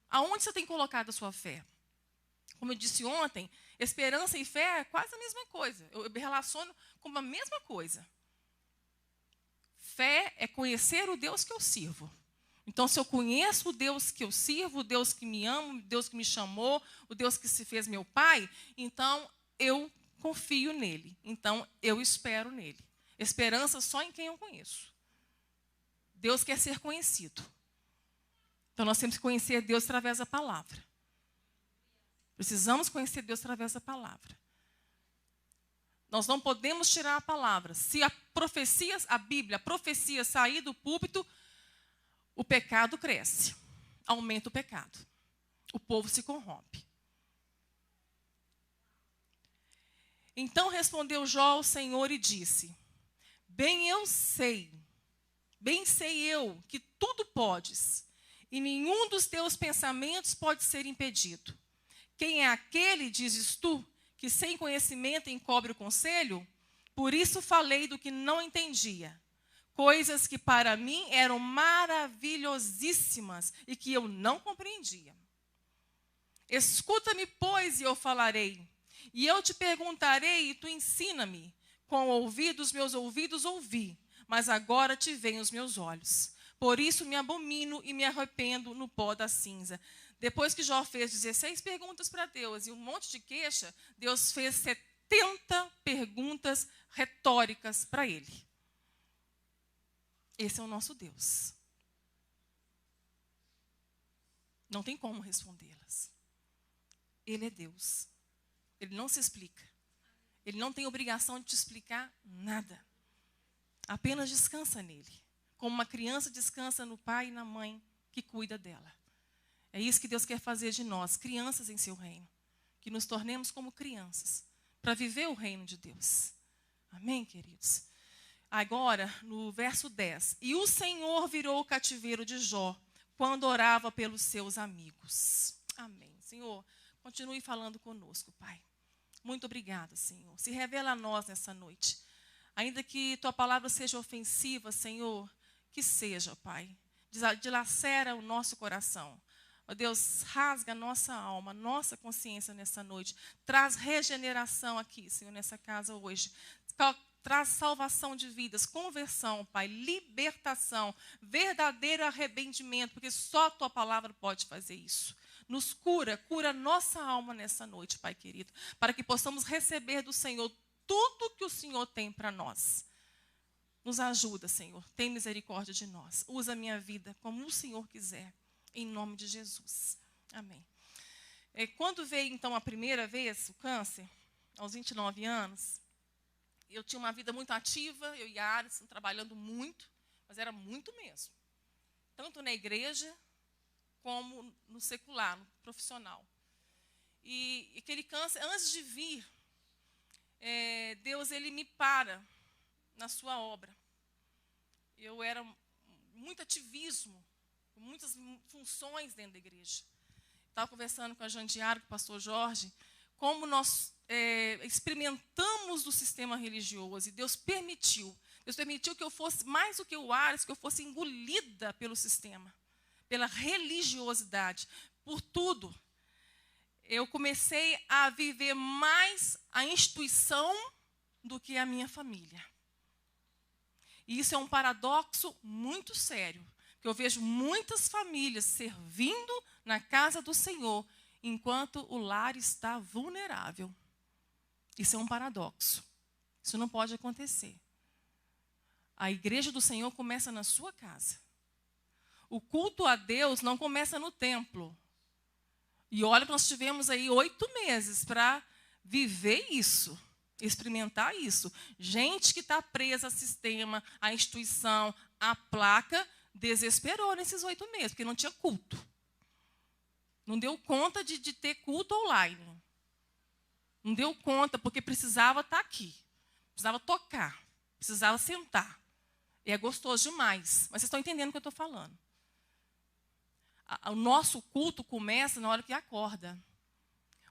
Aonde você tem colocado a sua fé? Como eu disse ontem, esperança e fé é quase a mesma coisa. Eu me relaciono com a mesma coisa. Fé é conhecer o Deus que eu sirvo. Então, se eu conheço o Deus que eu sirvo, o Deus que me ama, o Deus que me chamou, o Deus que se fez meu Pai, então eu confio nele. Então, eu espero nele. Esperança só em quem eu conheço. Deus quer ser conhecido. Então, nós temos que conhecer Deus através da palavra. Precisamos conhecer Deus através da palavra. Nós não podemos tirar a palavra. Se a profecia, a Bíblia, a profecia sair do púlpito, o pecado cresce. Aumenta o pecado. O povo se corrompe. Então respondeu Jó ao Senhor e disse: bem sei eu que tudo podes, e nenhum dos teus pensamentos pode ser impedido. Quem é aquele, dizes tu, que sem conhecimento encobre o conselho? Por isso falei do que não entendia, coisas que para mim eram maravilhosíssimas e que eu não compreendia. Escuta-me, pois, e eu falarei, e eu te perguntarei, e tu ensina-me. Com ouvidos, meus ouvidos ouvi, mas agora te veem os meus olhos. Por isso me abomino e me arrependo no pó da cinza. Depois que Jó fez 16 perguntas para Deus e um monte de queixa, Deus fez 70 perguntas retóricas para ele. Esse é o nosso Deus. Não tem como respondê-las. Ele é Deus. Ele não se explica. Ele não tem obrigação de te explicar nada. Apenas descansa nele. Como uma criança descansa no pai e na mãe que cuida dela. É isso que Deus quer fazer de nós, crianças em seu reino. Que nos tornemos como crianças, para viver o reino de Deus. Amém, queridos? Agora, no verso 10. E o Senhor virou o cativeiro de Jó, quando orava pelos seus amigos. Amém. Senhor, continue falando conosco, Pai. Muito obrigada, Senhor. Se revela a nós nessa noite. Ainda que tua palavra seja ofensiva, Senhor, que seja, Pai. Dilacera o nosso coração. Ó Deus, rasga a nossa alma, nossa consciência nessa noite. Traz regeneração aqui, Senhor, nessa casa hoje. Traz salvação de vidas, conversão, Pai, libertação, verdadeiro arrependimento, porque só a tua palavra pode fazer isso. Nos cura nossa alma nessa noite, Pai querido, para que possamos receber do Senhor tudo que o Senhor tem para nós. Nos ajuda, Senhor, tem misericórdia de nós. Usa a minha vida como o Senhor quiser, em nome de Jesus. Amém. Quando veio, então, a primeira vez o câncer, aos 29 anos, eu tinha uma vida muito ativa, eu e a Alisson trabalhando muito, mas era muito mesmo. Tanto na igreja, como no secular, no profissional. E aquele câncer, antes de vir, Deus, ele me para na sua obra. Eu era muito ativismo, muitas funções dentro da igreja. Estava conversando com a Jandiara, com o pastor Jorge, como nós experimentamos do sistema religioso, e Deus permitiu. Deus permitiu que eu fosse, mais do que o Ares, que eu fosse engolida pelo sistema, pela religiosidade, por tudo. Eu comecei a viver mais a instituição do que a minha família. E isso é um paradoxo muito sério, que eu vejo muitas famílias servindo na casa do Senhor, enquanto o lar está vulnerável. Isso é um paradoxo. Isso não pode acontecer. A igreja do Senhor começa na sua casa. O culto a Deus não começa no templo. E olha que nós tivemos aí 8 meses para viver isso, experimentar isso. Gente que está presa ao sistema, à instituição, à placa, desesperou nesses 8 meses, porque não tinha culto. Não deu conta de ter culto online. Não deu conta, porque precisava estar aqui. Precisava tocar. Precisava sentar. E é gostoso demais. Mas vocês estão entendendo o que eu estou falando. O nosso culto começa na hora que acorda.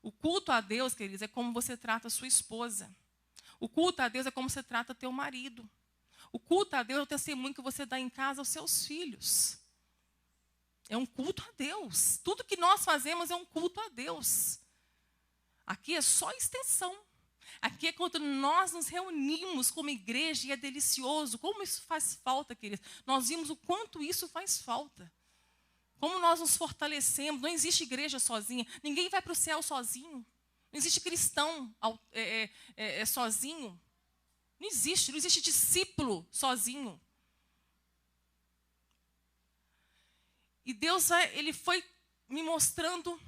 O culto a Deus, queridos, é como você trata a sua esposa. O culto a Deus é como você trata teu marido. O culto a Deus é o testemunho que você dá em casa aos seus filhos. É um culto a Deus. Tudo que nós fazemos é um culto a Deus. Aqui é só extensão. Aqui é quando nós nos reunimos como igreja e é delicioso. Como isso faz falta, queridos. Nós vimos o quanto isso faz falta. Como nós nos fortalecemos. Não existe igreja sozinha. Ninguém vai para o céu sozinho. Não existe cristão sozinho. Não existe discípulo sozinho. E Deus, ele foi me mostrando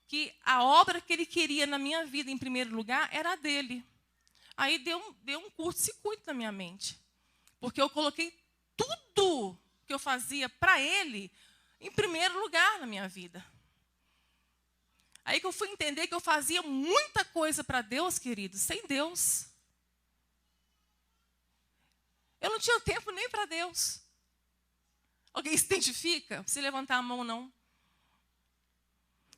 que a obra que ele queria na minha vida, em primeiro lugar, era a dele. Aí deu um curto-circuito na minha mente. Porque eu coloquei tudo que eu fazia para ele em primeiro lugar na minha vida. Aí que eu fui entender que eu fazia muita coisa para Deus, querido, sem Deus. Eu não tinha tempo nem para Deus. Alguém se identifica? Não precisa levantar a mão, não.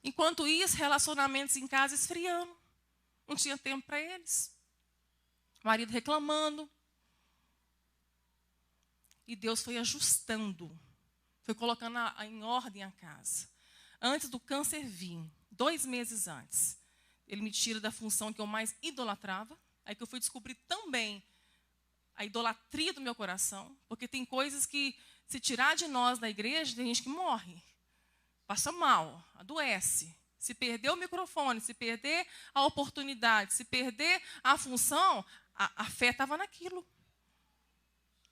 Enquanto isso, relacionamentos em casa esfriando. Não tinha tempo para eles. O marido reclamando. E Deus foi ajustando. Foi colocando em ordem a casa. Antes do câncer vir, 2 meses antes, ele me tira da função que eu mais idolatrava. Aí que eu fui descobrir também a idolatria do meu coração. Porque tem coisas que, se tirar de nós da igreja, tem gente que morre. Passa mal, adoece. Se perder o microfone, se perder a oportunidade, se perder a função, a fé estava naquilo.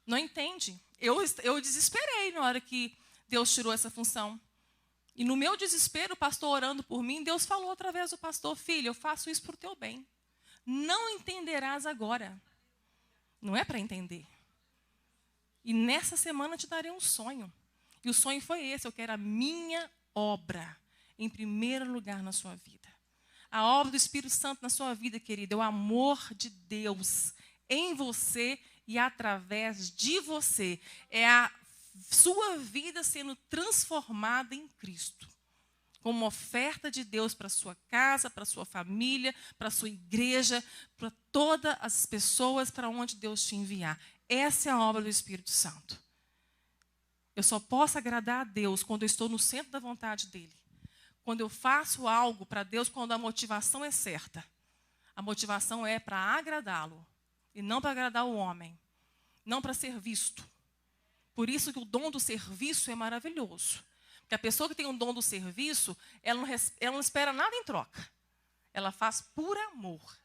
Não entende? Eu desesperei na hora que Deus tirou essa função. E no meu desespero, o pastor orando por mim, Deus falou através do pastor: filho, eu faço isso por teu bem. Não entenderás agora. Não é para entender. E nessa semana eu te darei um sonho. E o sonho foi esse: eu quero a minha obra em primeiro lugar na sua vida. A obra do Espírito Santo na sua vida, querida, é o amor de Deus em você e através de você. É a sua vida sendo transformada em Cristo. Como oferta de Deus para a sua casa, para a sua família, para a sua igreja, para todas as pessoas para onde Deus te enviar. Essa é a obra do Espírito Santo. Eu só posso agradar a Deus quando eu estou no centro da vontade dEle. Quando eu faço algo para Deus, quando a motivação é certa. A motivação é para agradá-lo e não para agradar o homem. Não para ser visto. Por isso que o dom do serviço é maravilhoso. Porque a pessoa que tem o dom do serviço, ela não espera nada em troca. Ela faz por amor.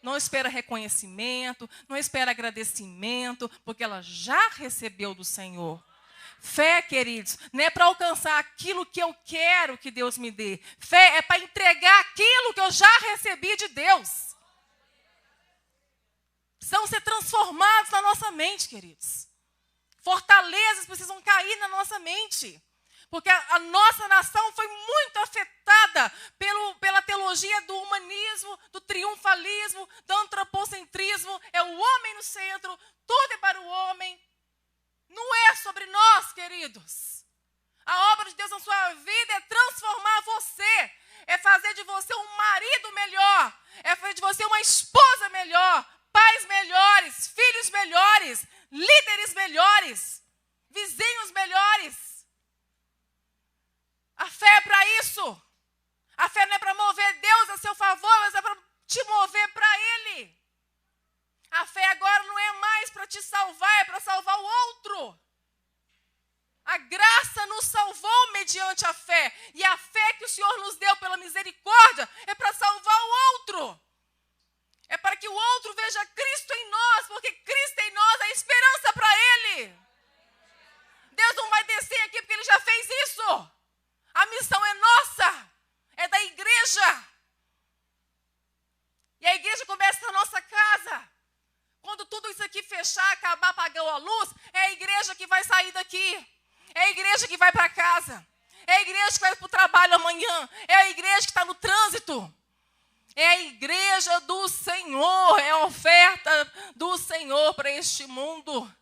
Não espera reconhecimento, não espera agradecimento, porque ela já recebeu do Senhor. Fé, queridos, não é para alcançar aquilo que eu quero que Deus me dê. Fé é para entregar aquilo que eu já recebi de Deus. Precisam ser transformados na nossa mente, queridos. Fortalezas precisam cair na nossa mente. Porque a nossa nação foi muito afetada pela teologia do humanismo, do triunfalismo, do antropocentrismo. É o homem no centro, tudo é para o homem. Não é sobre nós, queridos. A obra de Deus na sua vida é transformar você. É fazer de você um marido melhor. É fazer de você uma esposa melhor. Pais melhores, filhos melhores, líderes melhores, vizinhos melhores. A fé é para isso. A fé não é para mover Deus a seu favor, mas é para te mover para Ele. A fé agora não é mais para te salvar, é para salvar o outro. A graça nos salvou mediante a fé. E a fé que o Senhor nos deu pela misericórdia é para salvar o outro. É para que o outro veja Cristo em nós, porque Cristo em nós é esperança para Ele. Deus não vai descer aqui porque Ele já fez isso. A missão é nossa, é da igreja. E a igreja começa na nossa casa. Quando tudo isso aqui fechar, acabar, apagou a luz, é a igreja que vai sair daqui. É a igreja que vai para casa. É a igreja que vai para o trabalho amanhã. É a igreja que está no trânsito. É a igreja do Senhor. É a oferta do Senhor para este mundo.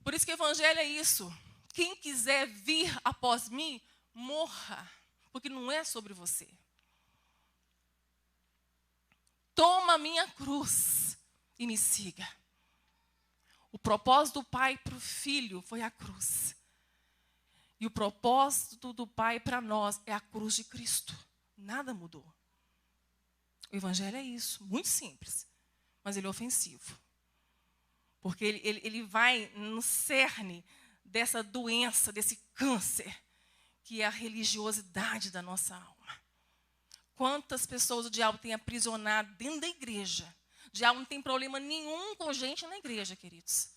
Por isso que o evangelho é isso. Quem quiser vir após mim, morra. Porque não é sobre você. Toma a minha cruz e me siga. O propósito do Pai para o Filho foi a cruz. E o propósito do Pai para nós é a cruz de Cristo. Nada mudou. O Evangelho é isso, muito simples, mas ele é ofensivo. Porque ele vai no cerne dessa doença, desse câncer, que é a religiosidade da nossa alma. Quantas pessoas o diabo tem aprisionado dentro da igreja? O diabo não tem problema nenhum com gente na igreja, queridos.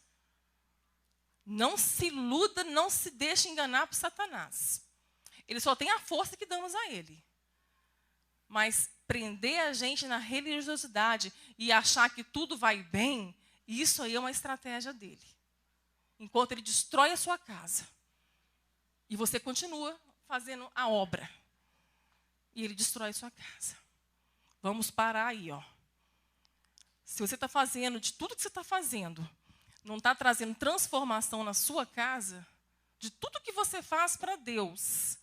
Não se iluda, não se deixe enganar por Satanás. Ele só tem a força que damos a ele. Mas prender a gente na religiosidade e achar que tudo vai bem, isso aí é uma estratégia dele. Enquanto ele destrói a sua casa. E você continua fazendo a obra. E ele destrói a sua casa. Vamos parar aí, ó. Se você está fazendo, de tudo que você está fazendo, não está trazendo transformação na sua casa, de tudo que você faz para Deus,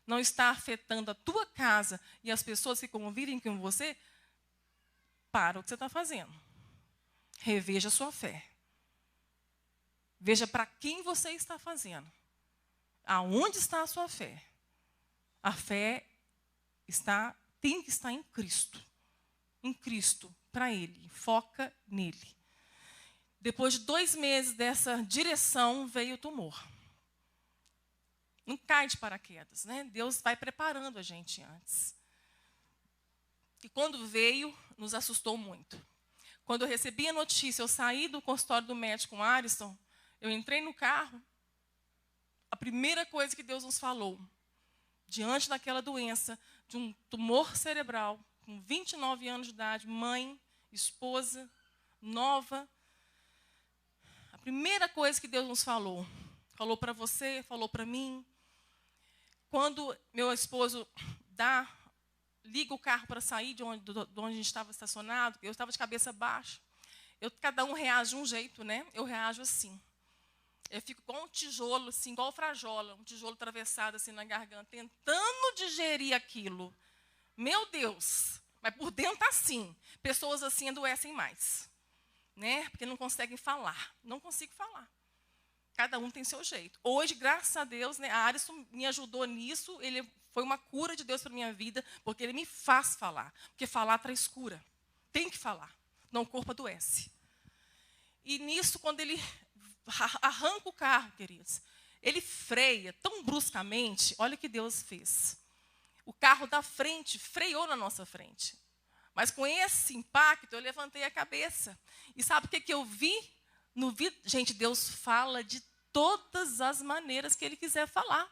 não está afetando a tua casa e as pessoas que convivem com você, para o que você está fazendo. Reveja a sua fé. Veja para quem você está fazendo. Aonde está a sua fé? A fé tem que estar em Cristo. Em Cristo, para Ele. Foca nele. Depois de 2 meses dessa direção, veio o tumor. Não cai de paraquedas, né? Deus vai preparando a gente antes. E quando veio, nos assustou muito. Quando eu recebi a notícia, eu saí do consultório do médico Ariston, eu entrei no carro, a primeira coisa que Deus nos falou, diante daquela doença, de um tumor cerebral, com 29 anos de idade, mãe, esposa, nova, a primeira coisa que Deus nos falou para você, falou para mim, quando meu esposo liga o carro para sair de onde a gente estava estacionado, eu estava de cabeça baixa, cada um reage de um jeito, né? Eu reajo assim. Eu fico igual um tijolo, assim, igual frajola, um tijolo atravessado assim na garganta, tentando digerir aquilo. Meu Deus! Mas por dentro assim. Pessoas assim adoecem mais, né? Porque não conseguem falar. Não consigo falar. Cada um tem seu jeito. Hoje, graças a Deus, né, a Ariston me ajudou nisso. Ele foi uma cura de Deus para a minha vida, porque ele me faz falar. Porque falar traz cura. Tem que falar. Não, o corpo adoece. E nisso, quando ele arranca o carro, queridos, ele freia tão bruscamente. Olha o que Deus fez. O carro da frente freou na nossa frente. Mas com esse impacto, eu levantei a cabeça. E sabe o que eu vi? Gente, Deus fala de todas as maneiras que Ele quiser falar.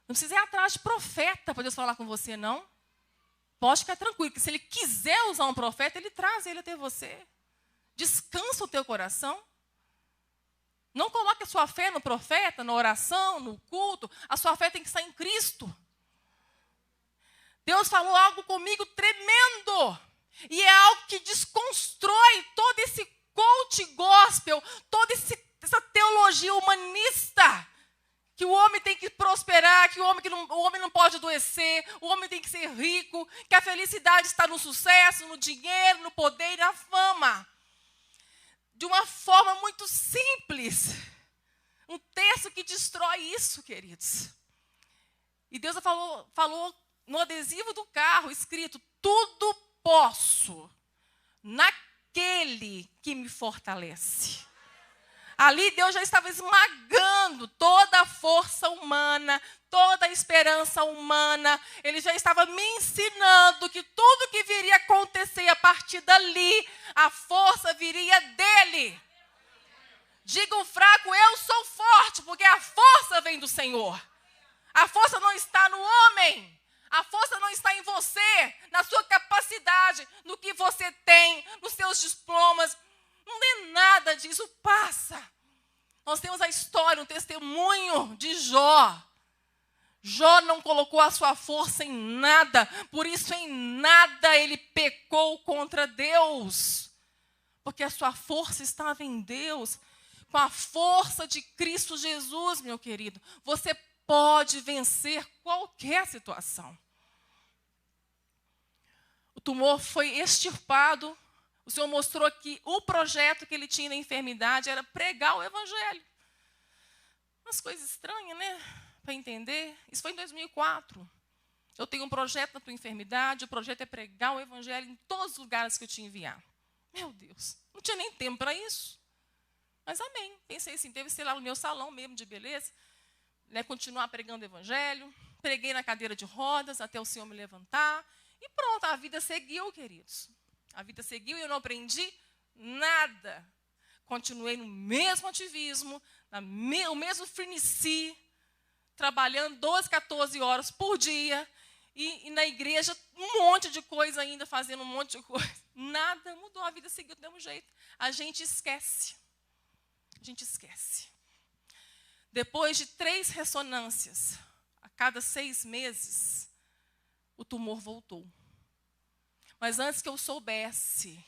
Não precisa ir atrás de profeta para Deus falar com você, não. Pode ficar tranquilo, que se Ele quiser usar um profeta, Ele traz ele até você. Descansa o teu coração. Não coloque a sua fé no profeta, na oração, no culto. A sua fé tem que estar em Cristo. Deus falou algo comigo tremendo. E é algo que desconstrói todo esse coach gospel, toda essa teologia humanista. Que o homem tem que prosperar, que o homem não pode adoecer, o homem tem que ser rico, que a felicidade está no sucesso, no dinheiro, no poder e na fama. De uma forma muito simples. Um texto que destrói isso, queridos. E Deus falou no adesivo do carro, escrito, tudo posso naquele que me fortalece. Ali Deus já estava esmagando toda a força humana, toda a esperança humana. Ele já estava me ensinando que tudo que viria a acontecer a partir dali, a força viria dele. Diga o fraco, eu sou forte, porque a força vem do Senhor. A força não está no homem. A força não está em você, na sua capacidade, no que você tem, nos seus diplomas. Não tem nada disso, passa. Nós temos a história, um testemunho de Jó. Jó não colocou a sua força em nada, por isso em nada ele pecou contra Deus. Porque a sua força estava em Deus. Com a força de Cristo Jesus, meu querido, você pode vencer qualquer situação. O tumor foi extirpado. O Senhor mostrou que o projeto que ele tinha na enfermidade era pregar o evangelho. Umas coisas estranhas, né? Para entender. Isso foi em 2004. Eu tenho um projeto na tua enfermidade, o projeto é pregar o evangelho em todos os lugares que eu te enviar. Meu Deus, não tinha nem tempo para isso. Mas amém. Pensei assim, deve ser lá no meu salão mesmo de beleza, né, continuar pregando o evangelho. Preguei na cadeira de rodas até o Senhor me levantar. E pronto, a vida seguiu, queridos. A vida seguiu e eu não aprendi nada. Continuei no mesmo ativismo, o mesmo frenesí, trabalhando 12, 14 horas por dia, e na igreja um monte de coisa ainda, fazendo um monte de coisa. Nada mudou, a vida seguiu do mesmo jeito. A gente esquece. A gente esquece. Depois de 3 ressonâncias, a cada 6 meses, o tumor voltou. Mas antes que eu soubesse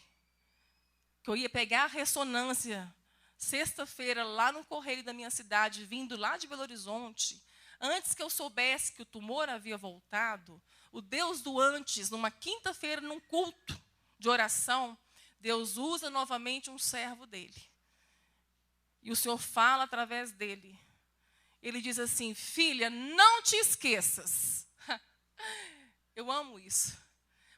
que eu ia pegar a ressonância, sexta-feira, lá no Correio da minha cidade, vindo lá de Belo Horizonte, antes que eu soubesse que o tumor havia voltado, o Deus do antes, numa quinta-feira, num culto de oração, Deus usa novamente um servo dele. E o Senhor fala através dele. Ele diz assim: filha, não te esqueças. Eu amo isso.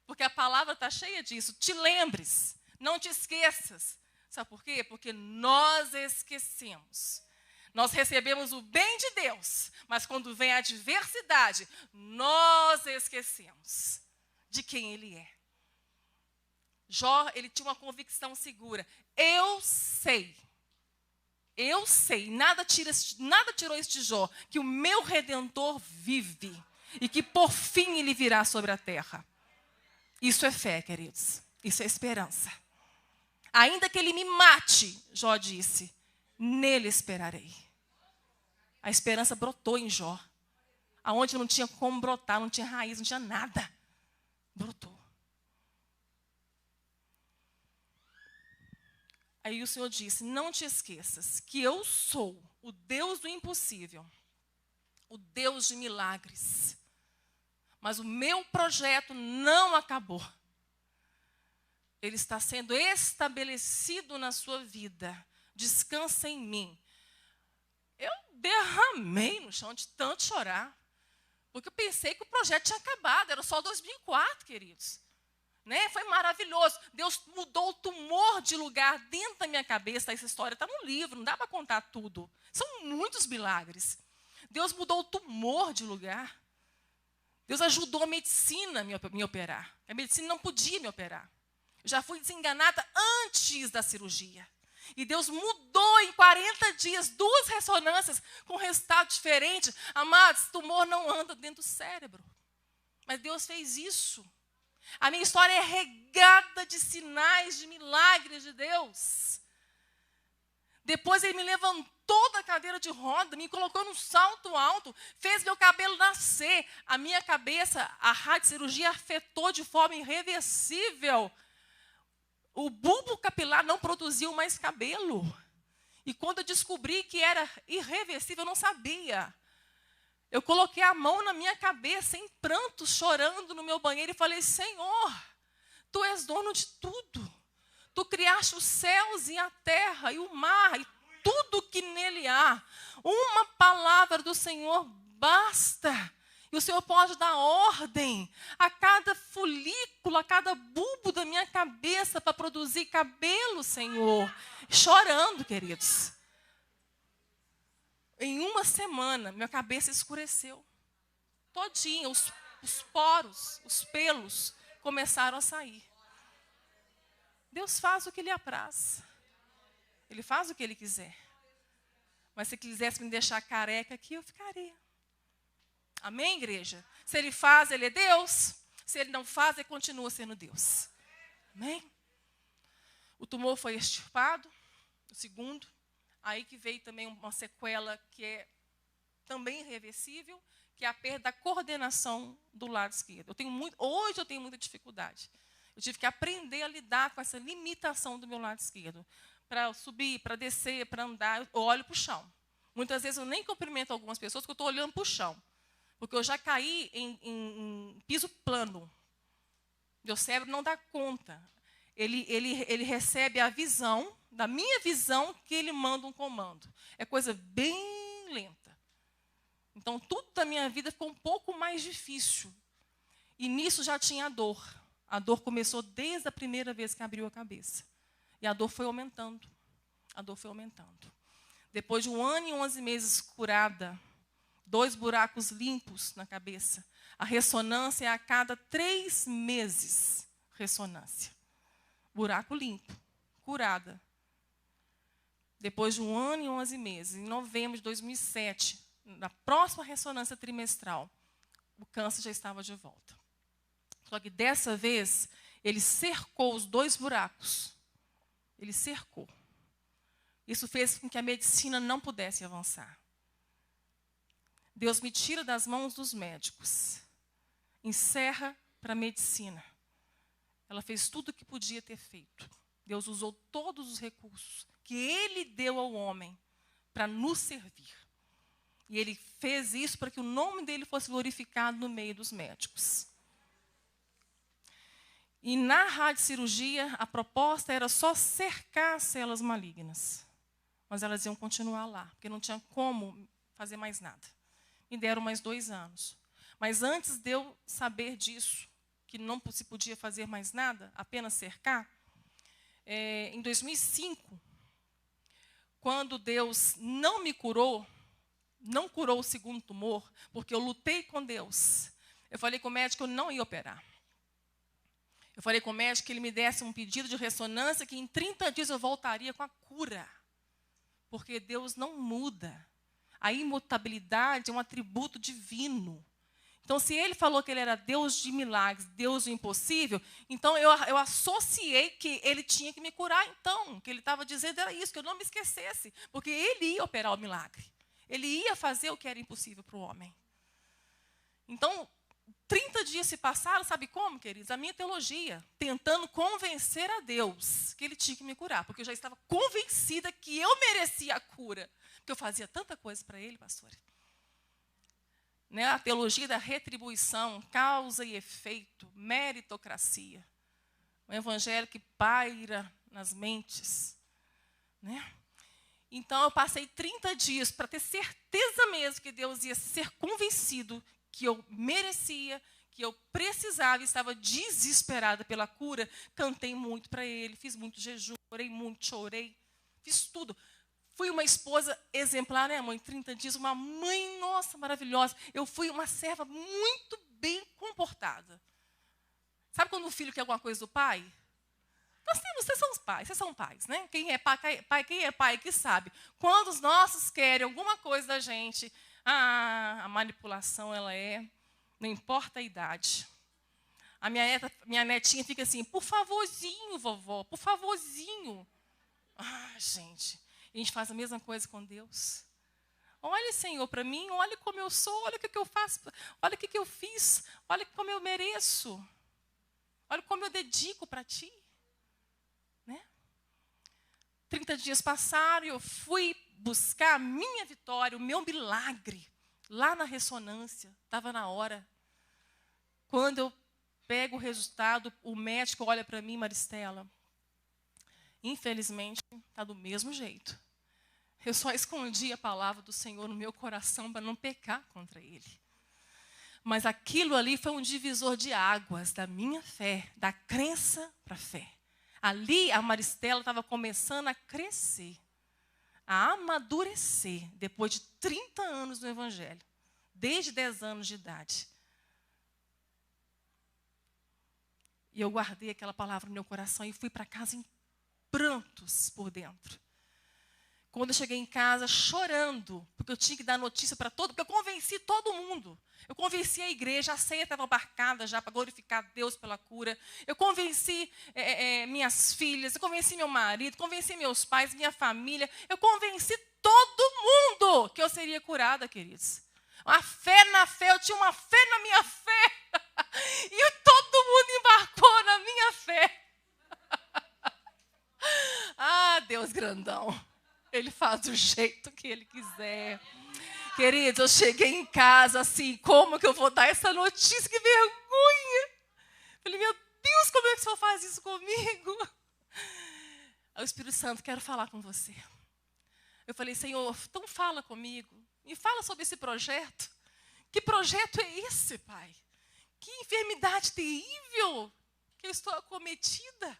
Porque a palavra está cheia disso. Te lembres, não te esqueças. Sabe por quê? Porque nós esquecemos. Nós recebemos o bem de Deus, mas quando vem a adversidade, nós esquecemos de quem Ele é. Jó, ele tinha uma convicção segura. Eu sei, nada tirou este Jó, que o meu Redentor vive e que por fim Ele virá sobre a terra. Isso é fé, queridos. Isso é esperança. Ainda que Ele me mate, Jó disse, nele esperarei. A esperança brotou em Jó. Aonde não tinha como brotar, não tinha raiz, não tinha nada. Brotou. Aí o Senhor disse: não te esqueças que eu sou o Deus do impossível, o Deus de milagres. Mas o meu projeto não acabou. Ele está sendo estabelecido na sua vida. Descansa em mim. Eu derramei no chão de tanto chorar. Porque eu pensei que o projeto tinha acabado. Era só 2004, queridos. Né? Foi maravilhoso. Deus mudou o tumor de lugar dentro da minha cabeça. Essa história está no livro, não dá para contar tudo. São muitos milagres. Deus mudou o tumor de lugar. Deus ajudou a medicina a me operar. A medicina não podia me operar. Eu já fui desenganada antes da cirurgia. E Deus mudou em 40 dias 2 ressonâncias com resultado diferente. Amados, tumor não anda dentro do cérebro. Mas Deus fez isso. A minha história é regada de sinais, de milagres de Deus. Depois Ele me levantou da cadeira de roda, me colocou num salto alto, fez meu cabelo nascer. A minha cabeça, a radiocirurgia afetou de forma irreversível. O bulbo capilar não produziu mais cabelo. E quando eu descobri que era irreversível, eu não sabia. Eu coloquei a mão na minha cabeça, em prantos, chorando no meu banheiro, e falei: Senhor, Tu és dono de tudo. Tu criaste os céus e a terra e o mar e tudo que nele há. Uma palavra do Senhor basta. E o Senhor pode dar ordem a cada folículo, a cada bulbo da minha cabeça para produzir cabelo, Senhor. Chorando, queridos. Em uma semana, minha cabeça escureceu. Todinha, os poros, os pelos começaram a sair. Deus faz o que lhe apraz. Ele faz o que Ele quiser. Mas se quisesse me deixar careca aqui, eu ficaria. Amém, igreja? Se Ele faz, Ele é Deus. Se Ele não faz, Ele continua sendo Deus. Amém? O tumor foi extirpado, o segundo. Aí que veio também uma sequela que é também irreversível, que é a perda da coordenação do lado esquerdo. Hoje eu tenho muita dificuldade. Eu tive que aprender a lidar com essa limitação do meu lado esquerdo. Para subir, para descer, para andar, eu olho para o chão. Muitas vezes eu nem cumprimento algumas pessoas porque eu estou olhando para o chão. Porque eu já caí em piso plano. Meu cérebro não dá conta. Ele recebe a visão, da minha visão, que ele manda um comando. É coisa bem lenta. Então, tudo da minha vida ficou um pouco mais difícil. E nisso já tinha dor. A dor começou desde a primeira vez que abriu a cabeça. E a dor foi aumentando. A dor foi aumentando. Depois de 1 ano e 11 meses curada, 2 buracos limpos na cabeça. A ressonância é a cada 3 meses. Ressonância. Buraco limpo. Curada. depois de 1 ano e 11 meses, em novembro de 2007, na próxima ressonância trimestral, o câncer já estava de volta. Só que dessa vez, ele cercou os 2 buracos. Ele cercou. Isso fez com que a medicina não pudesse avançar. Deus me tira das mãos dos médicos. Encerra para a medicina. Ela fez tudo o que podia ter feito. Deus usou todos os recursos que Ele deu ao homem para nos servir. E Ele fez isso para que o nome dEle fosse glorificado no meio dos médicos. E na radiocirurgia, a proposta era só cercar as células malignas. Mas elas iam continuar lá, porque não tinha como fazer mais nada. Me deram mais 2 anos. Mas antes de eu saber disso, que não se podia fazer mais nada, apenas cercar, em 2005, quando Deus não me curou, não curou o segundo tumor, porque eu lutei com Deus. Eu falei com o médico que eu não ia operar. Eu falei com o médico que ele me desse um pedido de ressonância, que em 30 dias eu voltaria com a cura. Porque Deus não muda. A imutabilidade é um atributo divino. Então, se ele falou que ele era Deus de milagres, Deus do impossível, então eu associei que ele tinha que me curar, então. Que ele estava dizendo era isso, que eu não me esquecesse. Porque ele ia operar o milagre. Ele ia fazer o que era impossível para o homem. Então, 30 dias se passaram, sabe como, queridos? A minha teologia, tentando convencer a Deus que Ele tinha que me curar. Porque eu já estava convencida que eu merecia a cura. Porque eu fazia tanta coisa para Ele, pastora. Né? A teologia da retribuição, causa e efeito, meritocracia. Um evangelho que paira nas mentes. Né? Então, eu passei 30 dias para ter certeza mesmo que Deus ia ser convencido que eu merecia, que eu precisava, estava desesperada pela cura. Cantei muito para Ele, fiz muito jejum, orei muito, chorei, fiz tudo. Fui uma esposa exemplar, né, mãe? 30 dias, uma mãe, nossa, maravilhosa. Eu fui uma serva muito bem comportada. Sabe quando o filho quer alguma coisa do pai? Vocês são pais, né? Quem é pai que sabe. Quando os nossos querem alguma coisa da gente, a manipulação, não importa a idade. A minha netinha fica assim, por favorzinho, vovó, por favorzinho. Gente, a gente faz a mesma coisa com Deus. Olha, Senhor, para mim, olha como eu sou, olha o que eu faço, olha o que eu fiz, olha como eu mereço, olha como eu dedico para Ti. Né? 30 dias passaram e eu fui buscar a minha vitória, o meu milagre, lá na ressonância, estava na hora. Quando eu pego o resultado, o médico olha para mim, Maristela, infelizmente, está do mesmo jeito. Eu só escondi a palavra do Senhor no meu coração para não pecar contra Ele. Mas aquilo ali foi um divisor de águas da minha fé, da crença para a fé. Ali a Maristela estava começando a crescer, a amadurecer, depois de 30 anos no Evangelho, desde 10 anos de idade. E eu guardei aquela palavra no meu coração e fui para casa em prantos por dentro. Quando eu cheguei em casa chorando, porque eu tinha que dar notícia para porque eu convenci todo mundo. Eu convenci a igreja, a ceia estava marcada já para glorificar Deus pela cura. Eu convenci minhas filhas, eu convenci meu marido, convenci meus pais, minha família. Eu convenci todo mundo que eu seria curada, queridos. Uma fé na fé, eu tinha uma fé na minha fé. E todo mundo embarcou na minha fé. Deus grandão. Ele faz do jeito que Ele quiser. Queridos, eu cheguei em casa assim, como que eu vou dar essa notícia? Que vergonha! Falei, meu Deus, como é que o Senhor faz isso comigo? Aí o Espírito Santo, quero falar com você. Eu falei, Senhor, então fala comigo. Me fala sobre esse projeto. Que projeto é esse, Pai? Que enfermidade terrível que eu estou acometida.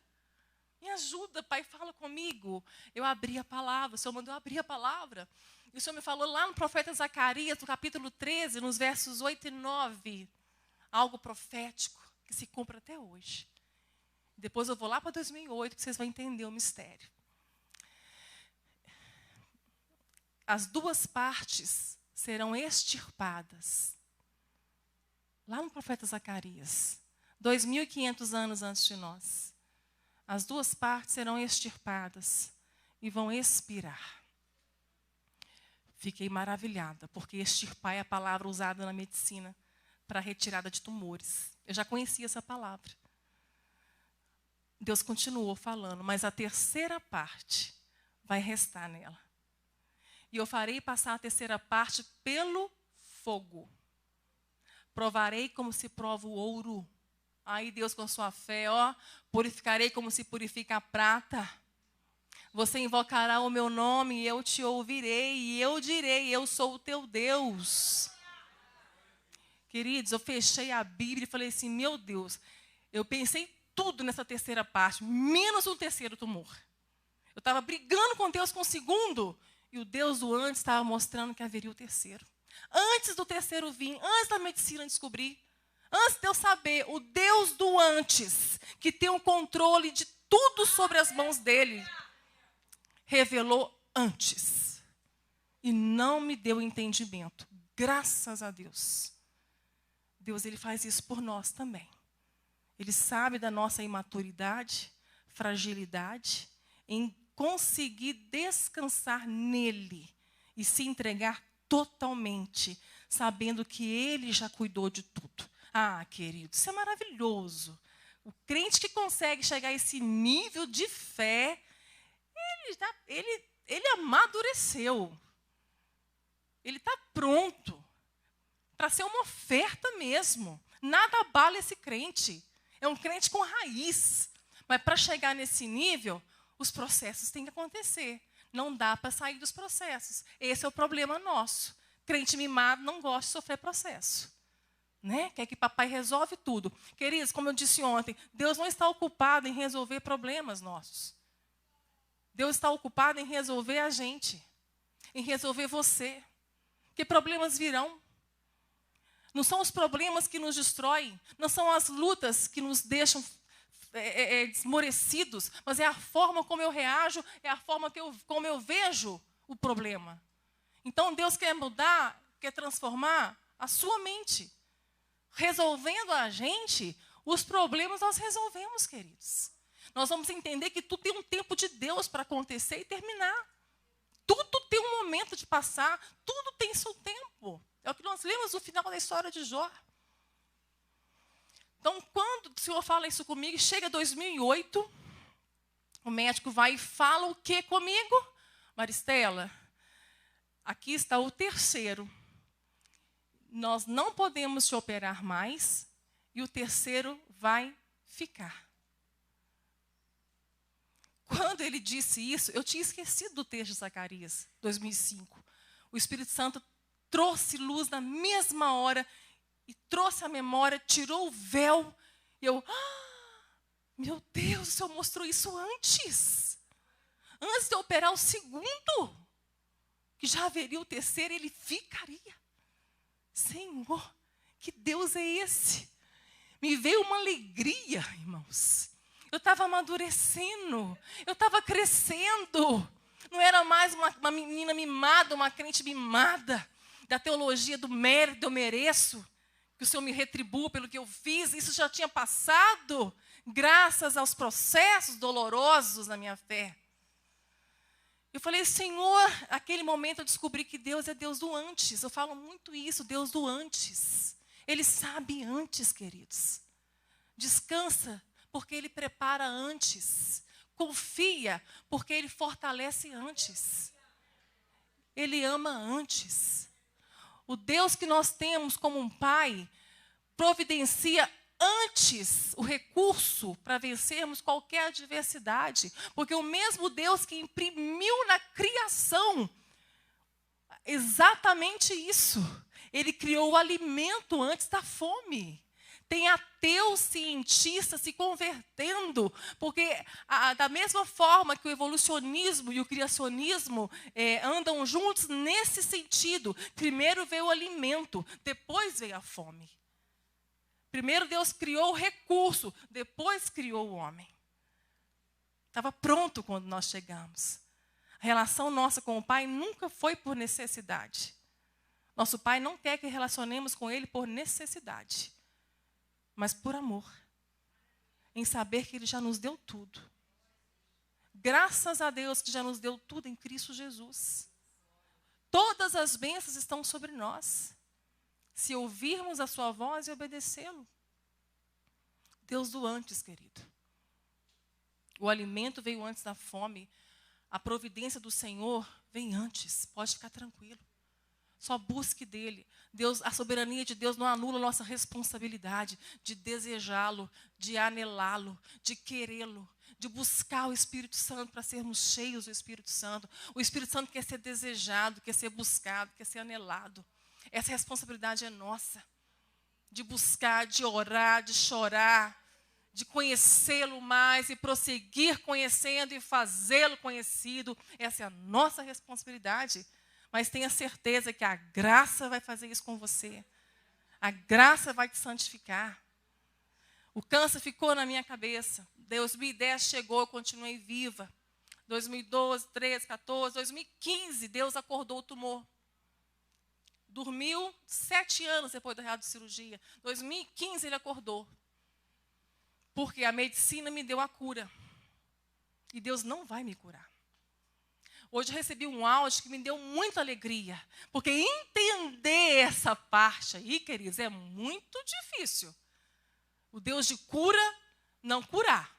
Me ajuda, Pai, fala comigo. Eu abri a palavra, o Senhor mandou eu abrir a palavra. E o Senhor me falou lá no profeta Zacarias, no capítulo 13, nos versos 8 e 9. Algo profético que se cumpre até hoje. Depois eu vou lá para 2008, que vocês vão entender o mistério. as duas partes serão extirpadas. Lá no profeta Zacarias, 2.500 anos antes de nós. As duas partes serão extirpadas e vão expirar. Fiquei maravilhada, porque extirpar é a palavra usada na medicina para a retirada de tumores. Eu já conhecia essa palavra. Deus continuou falando, mas a terceira parte vai restar nela. E eu farei passar a terceira parte pelo fogo. Provarei como se prova o ouro. Aí Deus, com a sua fé, purificarei como se purifica a prata. Você invocará o meu nome e eu te ouvirei. E eu direi, eu sou o teu Deus. Queridos, eu fechei a Bíblia e falei assim, meu Deus, eu pensei tudo nessa terceira parte, menos o terceiro tumor. Eu estava brigando com Deus com o segundo, e o Deus do antes estava mostrando que haveria o terceiro. Antes do terceiro vir, antes da medicina descobrir, antes de eu saber, o Deus do antes, que tem o controle de tudo sobre as mãos dele, revelou antes. E não me deu entendimento. Graças a Deus. Deus, ele faz isso por nós também. Ele sabe da nossa imaturidade, fragilidade, em conseguir descansar nele e se entregar totalmente, sabendo que ele já cuidou de tudo. Ah, querido, isso é maravilhoso. O crente que consegue chegar a esse nível de fé, ele amadureceu. Ele está pronto para ser uma oferta mesmo. Nada abala esse crente. É um crente com raiz. Mas para chegar nesse nível, os processos têm que acontecer. Não dá para sair dos processos. Esse é o problema nosso. Crente mimado não gosta de sofrer processo. Né? Quer que papai resolve tudo. Queridos, como eu disse ontem, Deus não está ocupado em resolver problemas nossos. Deus está ocupado em resolver a gente. Em resolver você. Porque problemas virão. Não são os problemas que nos destroem, não são as lutas que nos deixam esmorecidos, mas é a forma como eu reajo, é a forma como eu vejo o problema. Então Deus quer mudar, quer transformar a sua mente. Resolvendo a gente, os problemas nós resolvemos, queridos. Nós vamos entender que tudo tem um tempo de Deus para acontecer e terminar. Tudo tem um momento de passar, tudo tem seu tempo. É o que nós lemos no final da história de Jó. Então, quando o Senhor fala isso comigo, chega 2008, o médico vai e fala o que comigo? Maristela, aqui está o terceiro. Nós não podemos te operar mais e o terceiro vai ficar. Quando ele disse isso, eu tinha esquecido do texto de Zacarias, 2005. O Espírito Santo trouxe luz na mesma hora e trouxe a memória, tirou o véu. E eu, meu Deus, o Senhor mostrou isso antes. Antes de eu operar o segundo, que já haveria o terceiro, ele ficaria. Senhor, que Deus é esse? Me veio uma alegria, irmãos. Eu estava amadurecendo, eu estava crescendo. Não era mais uma menina mimada, uma crente mimada, da teologia do mérito, eu mereço, que o Senhor me retribua pelo que eu fiz. Isso já tinha passado, graças aos processos dolorosos na minha fé. Eu falei, Senhor, naquele momento eu descobri que Deus é Deus do antes. Eu falo muito isso, Deus do antes. Ele sabe antes, queridos. Descansa, porque Ele prepara antes. Confia, porque Ele fortalece antes. Ele ama antes. O Deus que nós temos como um Pai providencia antes o recurso para vencermos qualquer adversidade. Porque o mesmo Deus que imprimiu na criação exatamente isso. Ele criou o alimento antes da fome. Tem ateus cientistas se convertendo, porque da mesma forma que o evolucionismo e o criacionismo andam juntos nesse sentido. Primeiro veio o alimento, depois veio a fome. Primeiro Deus criou o recurso, depois criou o homem. Estava pronto quando nós chegamos. A relação nossa com o Pai nunca foi por necessidade. Nosso Pai não quer que relacionemos com Ele por necessidade, mas por amor. Em saber que Ele já nos deu tudo. Graças a Deus que já nos deu tudo em Cristo Jesus. Todas as bênçãos estão sobre nós. Se ouvirmos a sua voz e obedecê-lo. Deus do antes, querido. O alimento veio antes da fome. A providência do Senhor vem antes. Pode ficar tranquilo. Só busque dele. Deus, a soberania de Deus não anula a nossa responsabilidade de desejá-lo, de anelá-lo, de querê-lo, de buscar o Espírito Santo para sermos cheios do Espírito Santo. O Espírito Santo quer ser desejado, quer ser buscado, quer ser anelado. Essa responsabilidade é nossa. De buscar, de orar, de chorar, de conhecê-lo mais e prosseguir conhecendo e fazê-lo conhecido. Essa é a nossa responsabilidade. Mas tenha certeza que a graça vai fazer isso com você. A graça vai te santificar. O câncer ficou na minha cabeça. 2010 chegou, eu continuei viva. 2012, 13, 14, 2015, Deus acordou o tumor. Dormiu 7 anos depois da cirurgia. 2015 ele acordou. Porque a medicina me deu a cura. E Deus não vai me curar. Hoje eu recebi um áudio que me deu muita alegria. Porque entender essa parte aí, queridos, é muito difícil. O Deus de cura, não curar.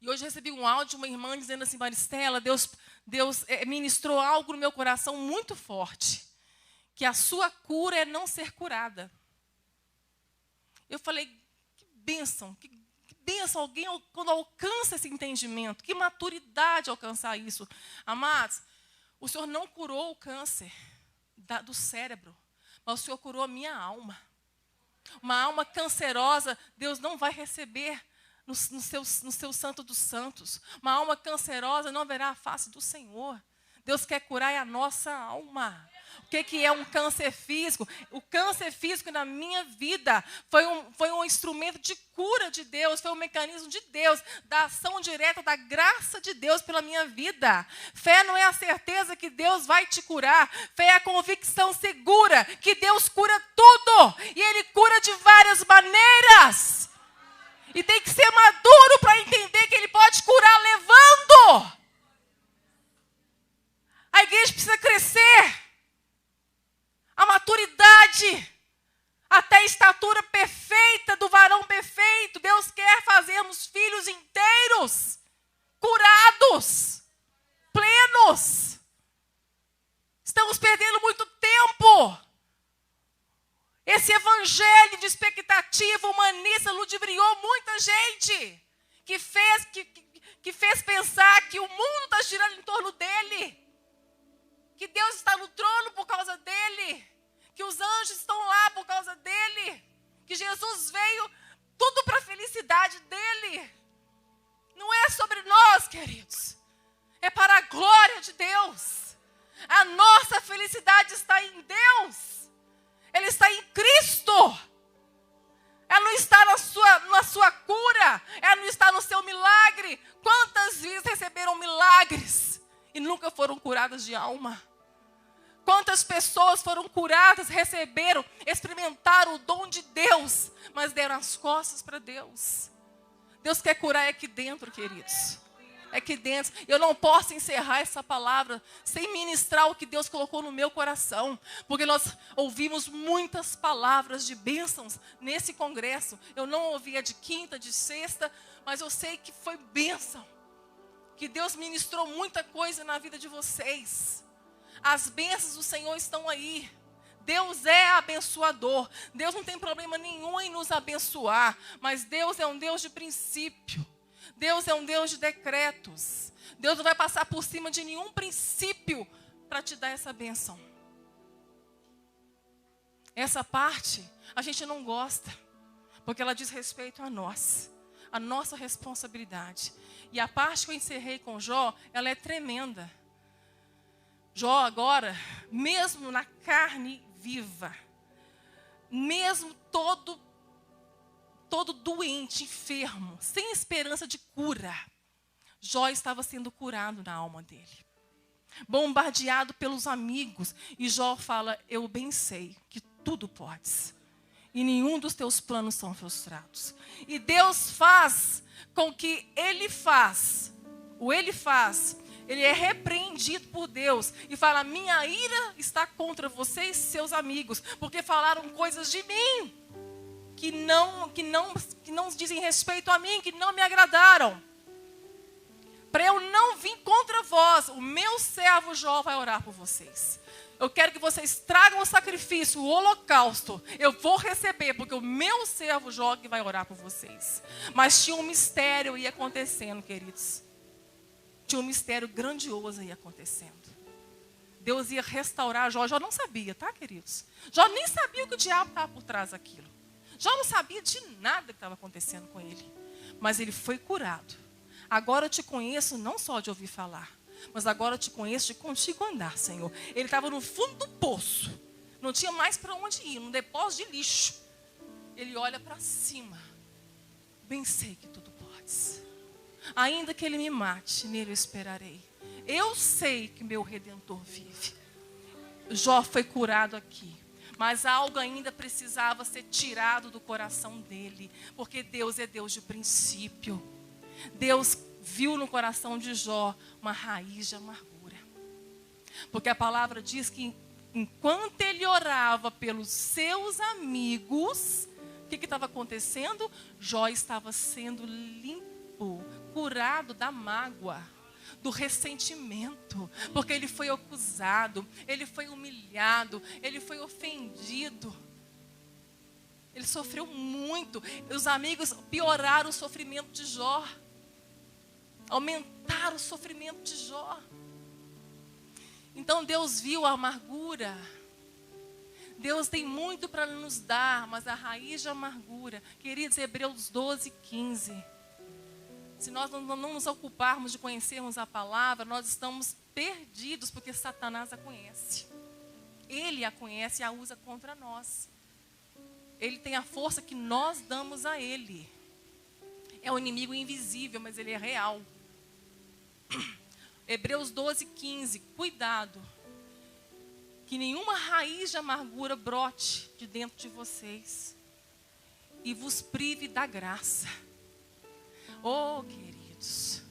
E hoje eu recebi um áudio de uma irmã dizendo assim, Maristela, Deus ministrou algo no meu coração muito forte. Que a sua cura é não ser curada. Eu falei, que bênção, que bênção alguém quando alcança esse entendimento. Que maturidade alcançar isso. Amados, o Senhor não curou o câncer do cérebro, mas o Senhor curou a minha alma. Uma alma cancerosa, Deus não vai receber no seu santo dos santos. Uma alma cancerosa não verá a face do Senhor. Deus quer curar a nossa alma. O que é um câncer físico? O câncer físico na minha vida foi um instrumento de cura de Deus, foi um mecanismo de Deus, da ação direta, da graça de Deus pela minha vida. Fé não é a certeza que Deus vai te curar. Fé é a convicção segura que Deus cura tudo. E Ele cura de várias maneiras. E tem que ser maduro para entender que Ele pode curar levando. A igreja precisa crescer. A maturidade, até a estatura perfeita do varão perfeito. Deus quer fazermos filhos inteiros, curados, plenos. Estamos perdendo muito tempo. Esse evangelho de expectativa humanista ludibriou muita gente, que fez pensar que o mundo está girando em torno dele. Que Deus está no trono por causa dele. Que os anjos estão lá por causa dele. Que Jesus veio tudo para a felicidade dele. Não é sobre nós, queridos. É para a glória de Deus. A nossa felicidade está em Deus. Ele está em Cristo. Ela não está na sua cura. Ela não está no seu milagre. Quantas vezes receberam milagres e nunca foram curadas de alma? Quantas pessoas foram curadas, receberam, experimentaram o dom de Deus, mas deram as costas para Deus. Deus quer curar aqui dentro, queridos. Aqui dentro. Eu não posso encerrar essa palavra sem ministrar o que Deus colocou no meu coração. Porque nós ouvimos muitas palavras de bênçãos nesse congresso. Eu não ouvia de quinta, de sexta, mas eu sei que foi bênção. Que Deus ministrou muita coisa na vida de vocês. As bênçãos do Senhor estão aí. Deus é abençoador. Deus não tem problema nenhum em nos abençoar. Mas Deus é um Deus de princípio. Deus é um Deus de decretos. Deus não vai passar por cima de nenhum princípio para te dar essa bênção. Essa parte a gente não gosta. Porque ela diz respeito a nós. A nossa responsabilidade. E a parte que eu encerrei com Jó, ela é tremenda. Jó agora, mesmo na carne viva, mesmo todo doente, enfermo, sem esperança de cura, Jó estava sendo curado na alma dele, bombardeado pelos amigos. E Jó fala: eu bem sei que tudo podes, e nenhum dos teus planos são frustrados. E Deus faz com que ele é repreendido por Deus e fala: minha ira está contra vocês, seus amigos, porque falaram coisas de mim que não dizem respeito a mim, que não me agradaram. Para eu não vir contra vós, o meu servo Jó vai orar por vocês. Eu quero que vocês tragam o sacrifício, o holocausto. Eu vou receber, porque o meu servo Jó que vai orar por vocês. Mas tinha um mistério aí acontecendo, queridos. Tinha um mistério grandioso aí acontecendo. Deus ia restaurar Jó. Jó não sabia, tá, queridos? Jó nem sabia o que o diabo estava por trás daquilo. Jó não sabia de nada que estava acontecendo com ele. Mas ele foi curado. Agora eu te conheço não só de ouvir falar, mas agora eu te conheço de contigo andar, Senhor. Ele estava no fundo do poço. Não tinha mais para onde ir, num depósito de lixo. Ele olha para cima. Bem sei que tudo podes. Ainda que ele me mate, nele eu esperarei. Eu sei que meu Redentor vive. Jó foi curado aqui. Mas algo ainda precisava ser tirado do coração dele. Porque Deus é Deus de princípio. Deus viu no coração de Jó uma raiz de amargura. Porque a palavra diz que enquanto ele orava pelos seus amigos, o que estava acontecendo? Jó estava sendo limpo, curado da mágoa, do ressentimento. Porque ele foi acusado, ele foi humilhado, ele foi ofendido. Ele sofreu muito. Os amigos pioraram o sofrimento de Jó. Aumentaram o sofrimento de Jó. Então Deus viu a amargura. Deus tem muito para nos dar, mas a raiz de amargura, queridos, Hebreus 12, 15. Se nós não nos ocuparmos de conhecermos a palavra, nós estamos perdidos, porque Satanás a conhece. Ele a conhece e a usa contra nós. Ele tem a força que nós damos a ele. É um inimigo invisível, mas ele é real. Hebreus 12, 15. Cuidado, que nenhuma raiz de amargura brote de dentro de vocês e vos prive da graça. Oh, queridos,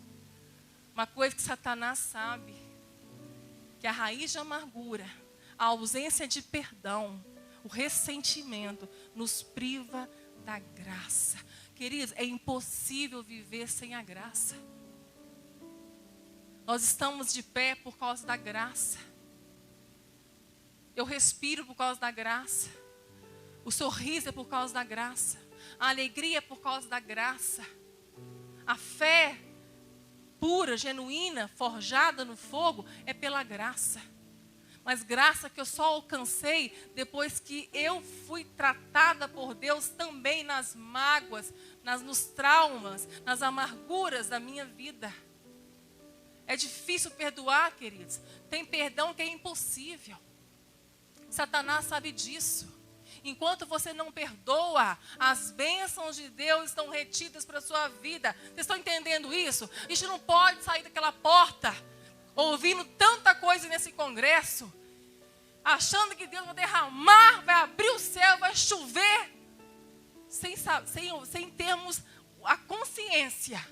uma coisa que Satanás sabe, que a raiz de amargura, a ausência de perdão, o ressentimento nos priva da graça. Queridos, é impossível viver sem a graça. Nós estamos de pé por causa da graça. Eu respiro por causa da graça. O sorriso é por causa da graça. A alegria é por causa da graça. A fé pura, genuína, forjada no fogo é pela graça. Mas graça que eu só alcancei depois que eu fui tratada por Deus também nas mágoas, nos traumas, nas amarguras da minha vida. É difícil perdoar, queridos. Tem perdão que é impossível. Satanás sabe disso. Enquanto você não perdoa, as bênçãos de Deus estão retidas para a sua vida. Vocês estão entendendo isso? A gente não pode sair daquela porta, ouvindo tanta coisa nesse congresso, achando que Deus vai derramar, vai abrir o céu, vai chover, sem termos a consciência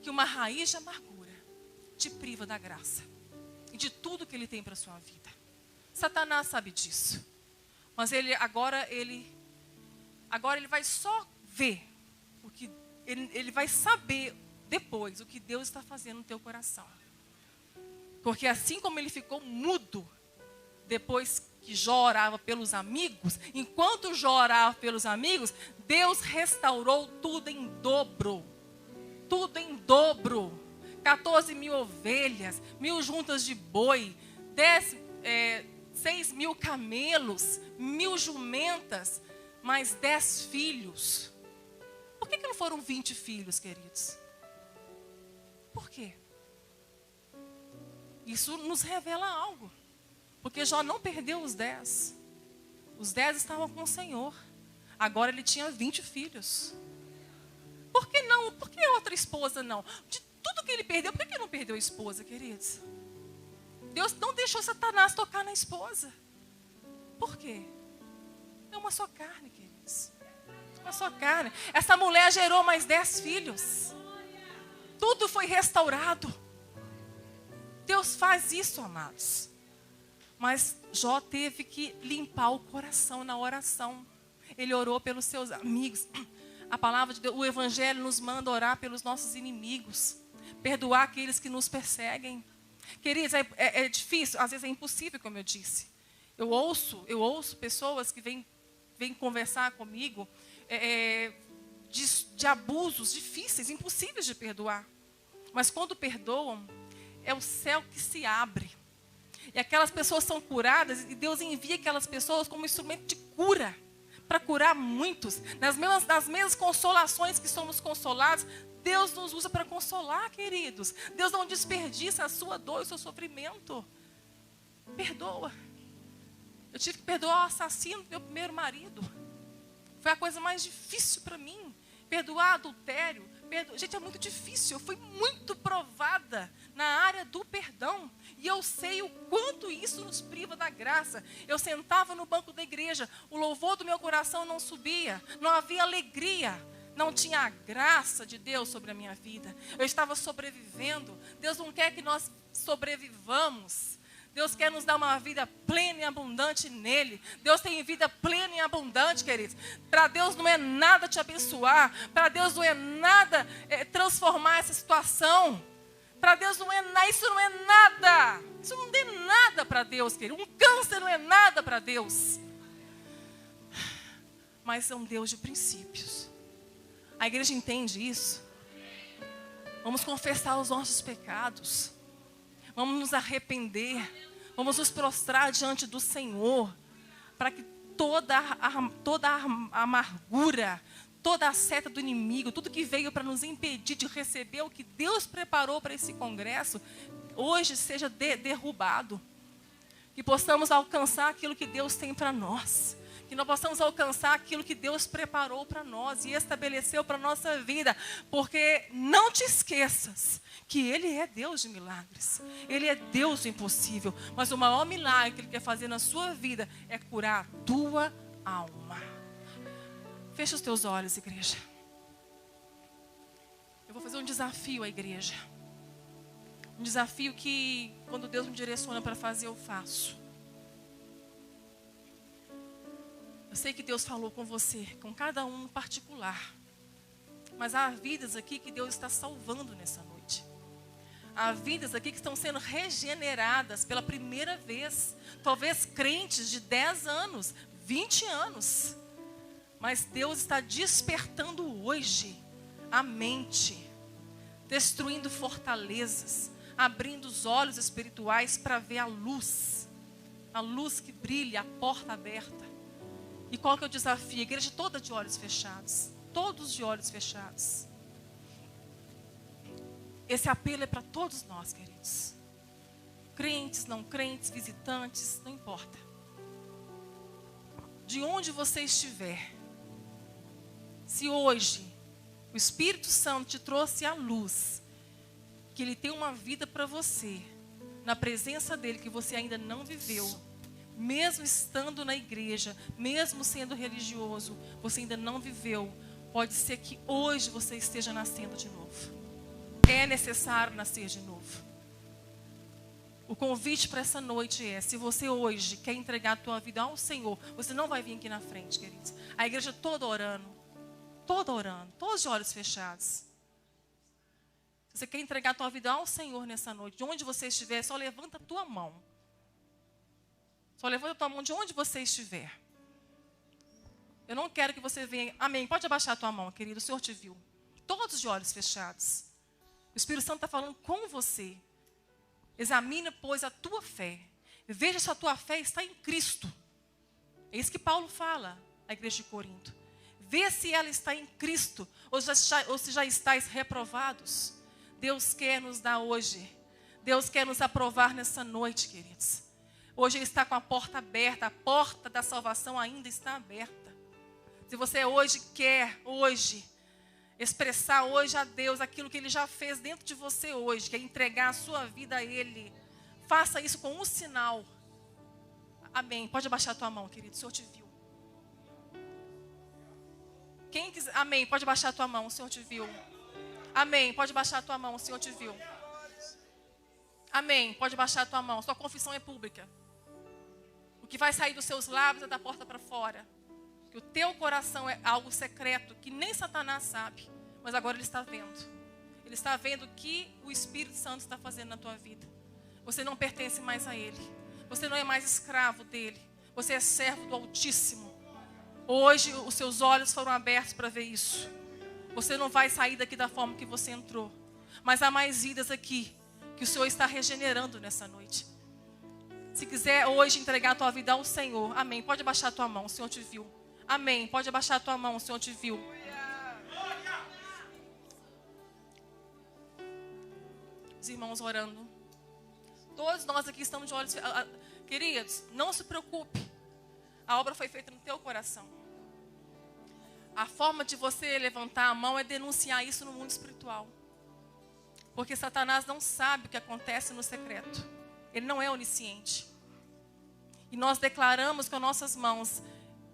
que uma raiz de amargura te priva da graça e de tudo que Ele tem para a sua vida. Satanás sabe disso. Mas agora ele vai só ver o que ele vai saber depois o que Deus está fazendo no teu coração. Porque assim como ele ficou mudo depois que Jó orava pelos amigos, enquanto Jó orava pelos amigos, Deus restaurou tudo em dobro. Tudo em dobro. 14 mil ovelhas, 1.000 juntas de boi, 6 mil camelos, 1.000 jumentas, mais 10 filhos. Por que não foram 20 filhos, queridos? Por quê? Isso nos revela algo. Porque Jó não perdeu os 10. Os 10 estavam com o Senhor. Agora ele tinha 20 filhos. Por que não? Por que outra esposa não? De tudo que ele perdeu, por que ele não perdeu a esposa, queridos? Deus não deixou Satanás tocar na esposa. Por quê? É uma só carne, queridos. Uma só carne. Essa mulher gerou mais 10 filhos. Tudo foi restaurado. Deus faz isso, amados. Mas Jó teve que limpar o coração na oração. Ele orou pelos seus amigos. A palavra de Deus, o Evangelho nos manda orar pelos nossos inimigos. Perdoar aqueles que nos perseguem. Queridos, é difícil, às vezes é impossível, como eu disse. Eu ouço pessoas que vêm conversar comigo de abusos difíceis, impossíveis de perdoar. Mas quando perdoam, é o céu que se abre. E aquelas pessoas são curadas e Deus envia aquelas pessoas como instrumento de cura. Para curar muitos. Nas mesmas consolações que somos consolados, Deus nos usa para consolar, queridos. Deus não desperdiça a sua dor e o seu sofrimento. Perdoa. Eu tive que perdoar o assassino do meu primeiro marido. Foi a coisa mais difícil para mim. Perdoar adultério. Gente, é muito difícil. Eu fui muito provada na área do perdão. E eu sei o quanto isso nos priva da graça. Eu sentava no banco da igreja. O louvor do meu coração não subia. Não havia alegria. Não tinha a graça de Deus sobre a minha vida. Eu estava sobrevivendo. Deus não quer que nós sobrevivamos. Deus quer nos dar uma vida plena e abundante nele. Deus tem vida plena e abundante, queridos. Para Deus não é nada te abençoar. Para Deus não é nada transformar essa situação. Para Deus não é nada. Isso não é nada. Isso não é nada para Deus, querido. Um câncer não é nada para Deus. Mas é um Deus de princípios. A igreja entende isso. Vamos confessar os nossos pecados. Vamos nos arrepender. Vamos nos prostrar diante do Senhor. Para que toda a amargura, toda a seta do inimigo, tudo que veio para nos impedir de receber o que Deus preparou para esse congresso, hoje seja derrubado. Que possamos alcançar aquilo que Deus tem para nós. Que nós possamos alcançar aquilo que Deus preparou para nós e estabeleceu para a nossa vida. Porque não te esqueças que Ele é Deus de milagres. Ele é Deus do impossível. Mas o maior milagre que Ele quer fazer na sua vida é curar a tua alma. Fecha os teus olhos, igreja. Eu vou fazer um desafio à igreja. Um desafio que, quando Deus me direciona para fazer, eu faço. Eu sei que Deus falou com você, com cada um em particular. Mas há vidas aqui que Deus está salvando nessa noite. Há vidas aqui que estão sendo regeneradas pela primeira vez. Talvez crentes de 10 anos, 20 anos. Mas Deus está despertando hoje a mente. Destruindo fortalezas. Abrindo os olhos espirituais para ver a luz. A luz que brilha, a porta aberta. E qual que é o desafio? A igreja toda de olhos fechados. Todos de olhos fechados. Esse apelo é para todos nós, queridos. Crentes, não crentes, visitantes, não importa. De onde você estiver. Se hoje o Espírito Santo te trouxe a luz, que Ele tem uma vida para você, na presença dEle que você ainda não viveu, mesmo estando na igreja, mesmo sendo religioso, você ainda não viveu, pode ser que hoje você esteja nascendo de novo. É necessário nascer de novo. O convite para essa noite é, se você hoje quer entregar a tua vida ao Senhor, você não vai vir aqui na frente, queridos. A igreja toda orando, todos de olhos fechados. Se você quer entregar a tua vida ao Senhor nessa noite, de onde você estiver, só levanta a tua mão. Só levanta a tua mão de onde você estiver. Eu não quero que você venha. Amém. Pode abaixar a tua mão, querido. O Senhor te viu. Todos de olhos fechados. O Espírito Santo está falando com você. Examina, pois, a tua fé. Veja se a tua fé está em Cristo. É isso que Paulo fala à igreja de Corinto. Vê se ela está em Cristo. Ou se já estáis reprovados. Deus quer nos dar hoje. Deus quer nos aprovar nessa noite, queridos. Hoje Ele está com a porta aberta. A porta da salvação ainda está aberta. Se você hoje quer, expressar hoje a Deus aquilo que Ele já fez dentro de você hoje, que é entregar a sua vida a Ele. Faça isso com um sinal. Amém. Pode abaixar a tua mão, querido. O Senhor te viu. Quem quiser, amém. Pode baixar a tua mão. O Senhor te viu. Amém. Pode baixar a tua mão. O Senhor te viu. Amém. Pode baixar a tua mão. Sua confissão é pública. O que vai sair dos seus lábios é da porta para fora. Que o teu coração é algo secreto que nem Satanás sabe. Mas agora ele está vendo. Ele está vendo o que o Espírito Santo está fazendo na tua vida. Você não pertence mais a Ele. Você não é mais escravo dele. Você é servo do Altíssimo. Hoje os seus olhos foram abertos para ver isso. Você não vai sair daqui da forma que você entrou. Mas há mais vidas aqui que o Senhor está regenerando nessa noite. Se quiser hoje entregar a tua vida ao Senhor, amém. Pode abaixar a tua mão, o Senhor te viu. Amém. Pode abaixar a tua mão, o Senhor te viu. Os irmãos orando. Todos nós aqui estamos de olhos... Queridos, não se preocupe. A obra foi feita no teu coração. A forma de você levantar a mão é denunciar isso no mundo espiritual. Porque Satanás não sabe o que acontece no secreto. Ele não é onisciente. E nós declaramos com as nossas mãos,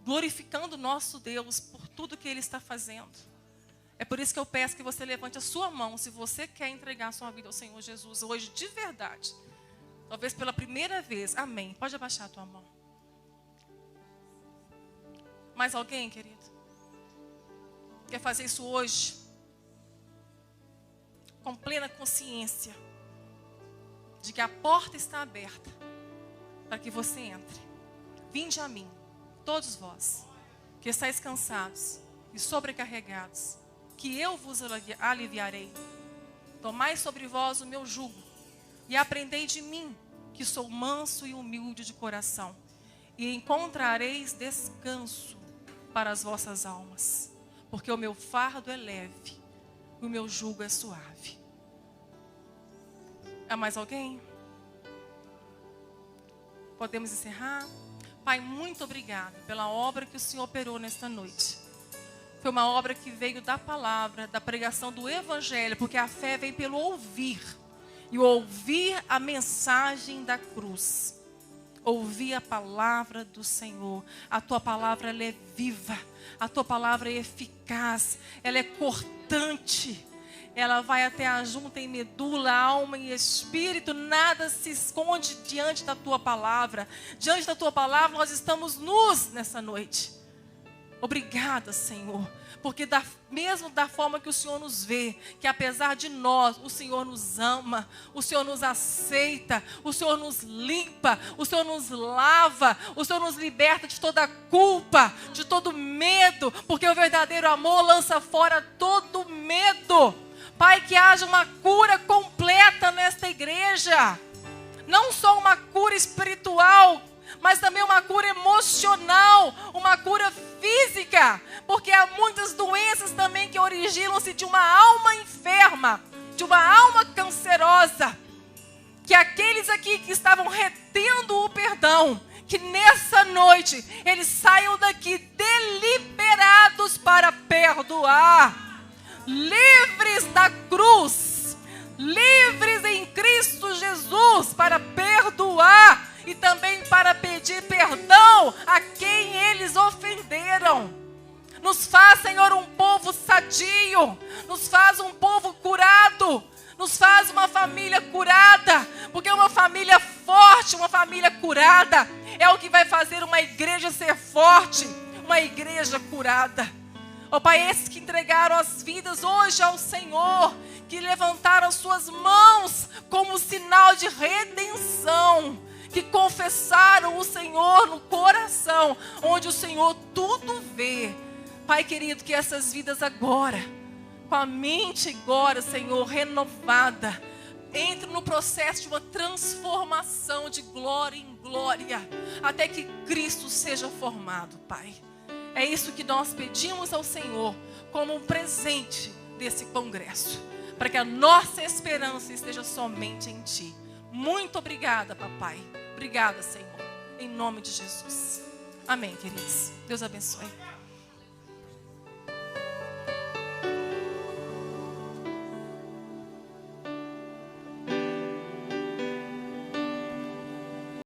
glorificando o nosso Deus por tudo que Ele está fazendo. É por isso que eu peço que você levante a sua mão, se você quer entregar a sua vida ao Senhor Jesus hoje de verdade. Talvez pela primeira vez. Amém. Pode abaixar a tua mão. Mais alguém, querido? Quer fazer isso hoje? Com plena consciência de que a porta está aberta para que você entre. Vinde a mim, todos vós, que estáis cansados e sobrecarregados, que eu vos aliviarei. Tomai sobre vós o meu jugo e aprendei de mim, que sou manso e humilde de coração, e encontrareis descanso para as vossas almas, porque o meu fardo é leve e o meu jugo é suave. Há mais alguém? Podemos encerrar? Pai, muito obrigada pela obra que o Senhor operou nesta noite. Foi uma obra que veio da palavra, da pregação do Evangelho, porque a fé vem pelo ouvir. E ouvir a mensagem da cruz. Ouvir a palavra do Senhor. A tua palavra ela é viva. A tua palavra é eficaz. Ela é cortante. Ela vai até a junta em medula, alma e espírito. Nada se esconde diante da tua palavra. Diante da tua palavra nós estamos nus nessa noite. Obrigada, Senhor. Porque mesmo da forma que o Senhor nos vê, que apesar de nós, o Senhor nos ama, o Senhor nos aceita, o Senhor nos limpa, o Senhor nos lava, o Senhor nos liberta de toda culpa, de todo medo, porque o verdadeiro amor lança fora todo medo. Pai, que haja uma cura completa nesta igreja, não só uma cura espiritual, mas também uma cura emocional, uma cura física, porque há muitas doenças também que originam-se de uma alma enferma, de uma alma cancerosa, que aqueles aqui que estavam retendo o perdão, que nessa noite eles saiam daqui deliberados para perdoar, livres da cruz, livres em Cristo Jesus para perdoar, e também para pedir perdão a quem eles ofenderam. Nos faz, Senhor, um povo sadio. Nos faz um povo curado. Nos faz uma família curada. Porque uma família forte, uma família curada, é o que vai fazer uma igreja ser forte. Uma igreja curada. Ó Pai, esses que entregaram as vidas hoje ao Senhor, que levantaram as suas mãos como sinal de redenção, que confessaram o Senhor no coração, onde o Senhor tudo vê. Pai querido, que essas vidas agora, com a mente agora, Senhor, renovada, entrem no processo de uma transformação de glória em glória, até que Cristo seja formado, Pai. É isso que nós pedimos ao Senhor, como um presente desse congresso, para que a nossa esperança esteja somente em Ti. Muito obrigada, papai. Obrigada, Senhor. Em nome de Jesus. Amém, queridos. Deus abençoe.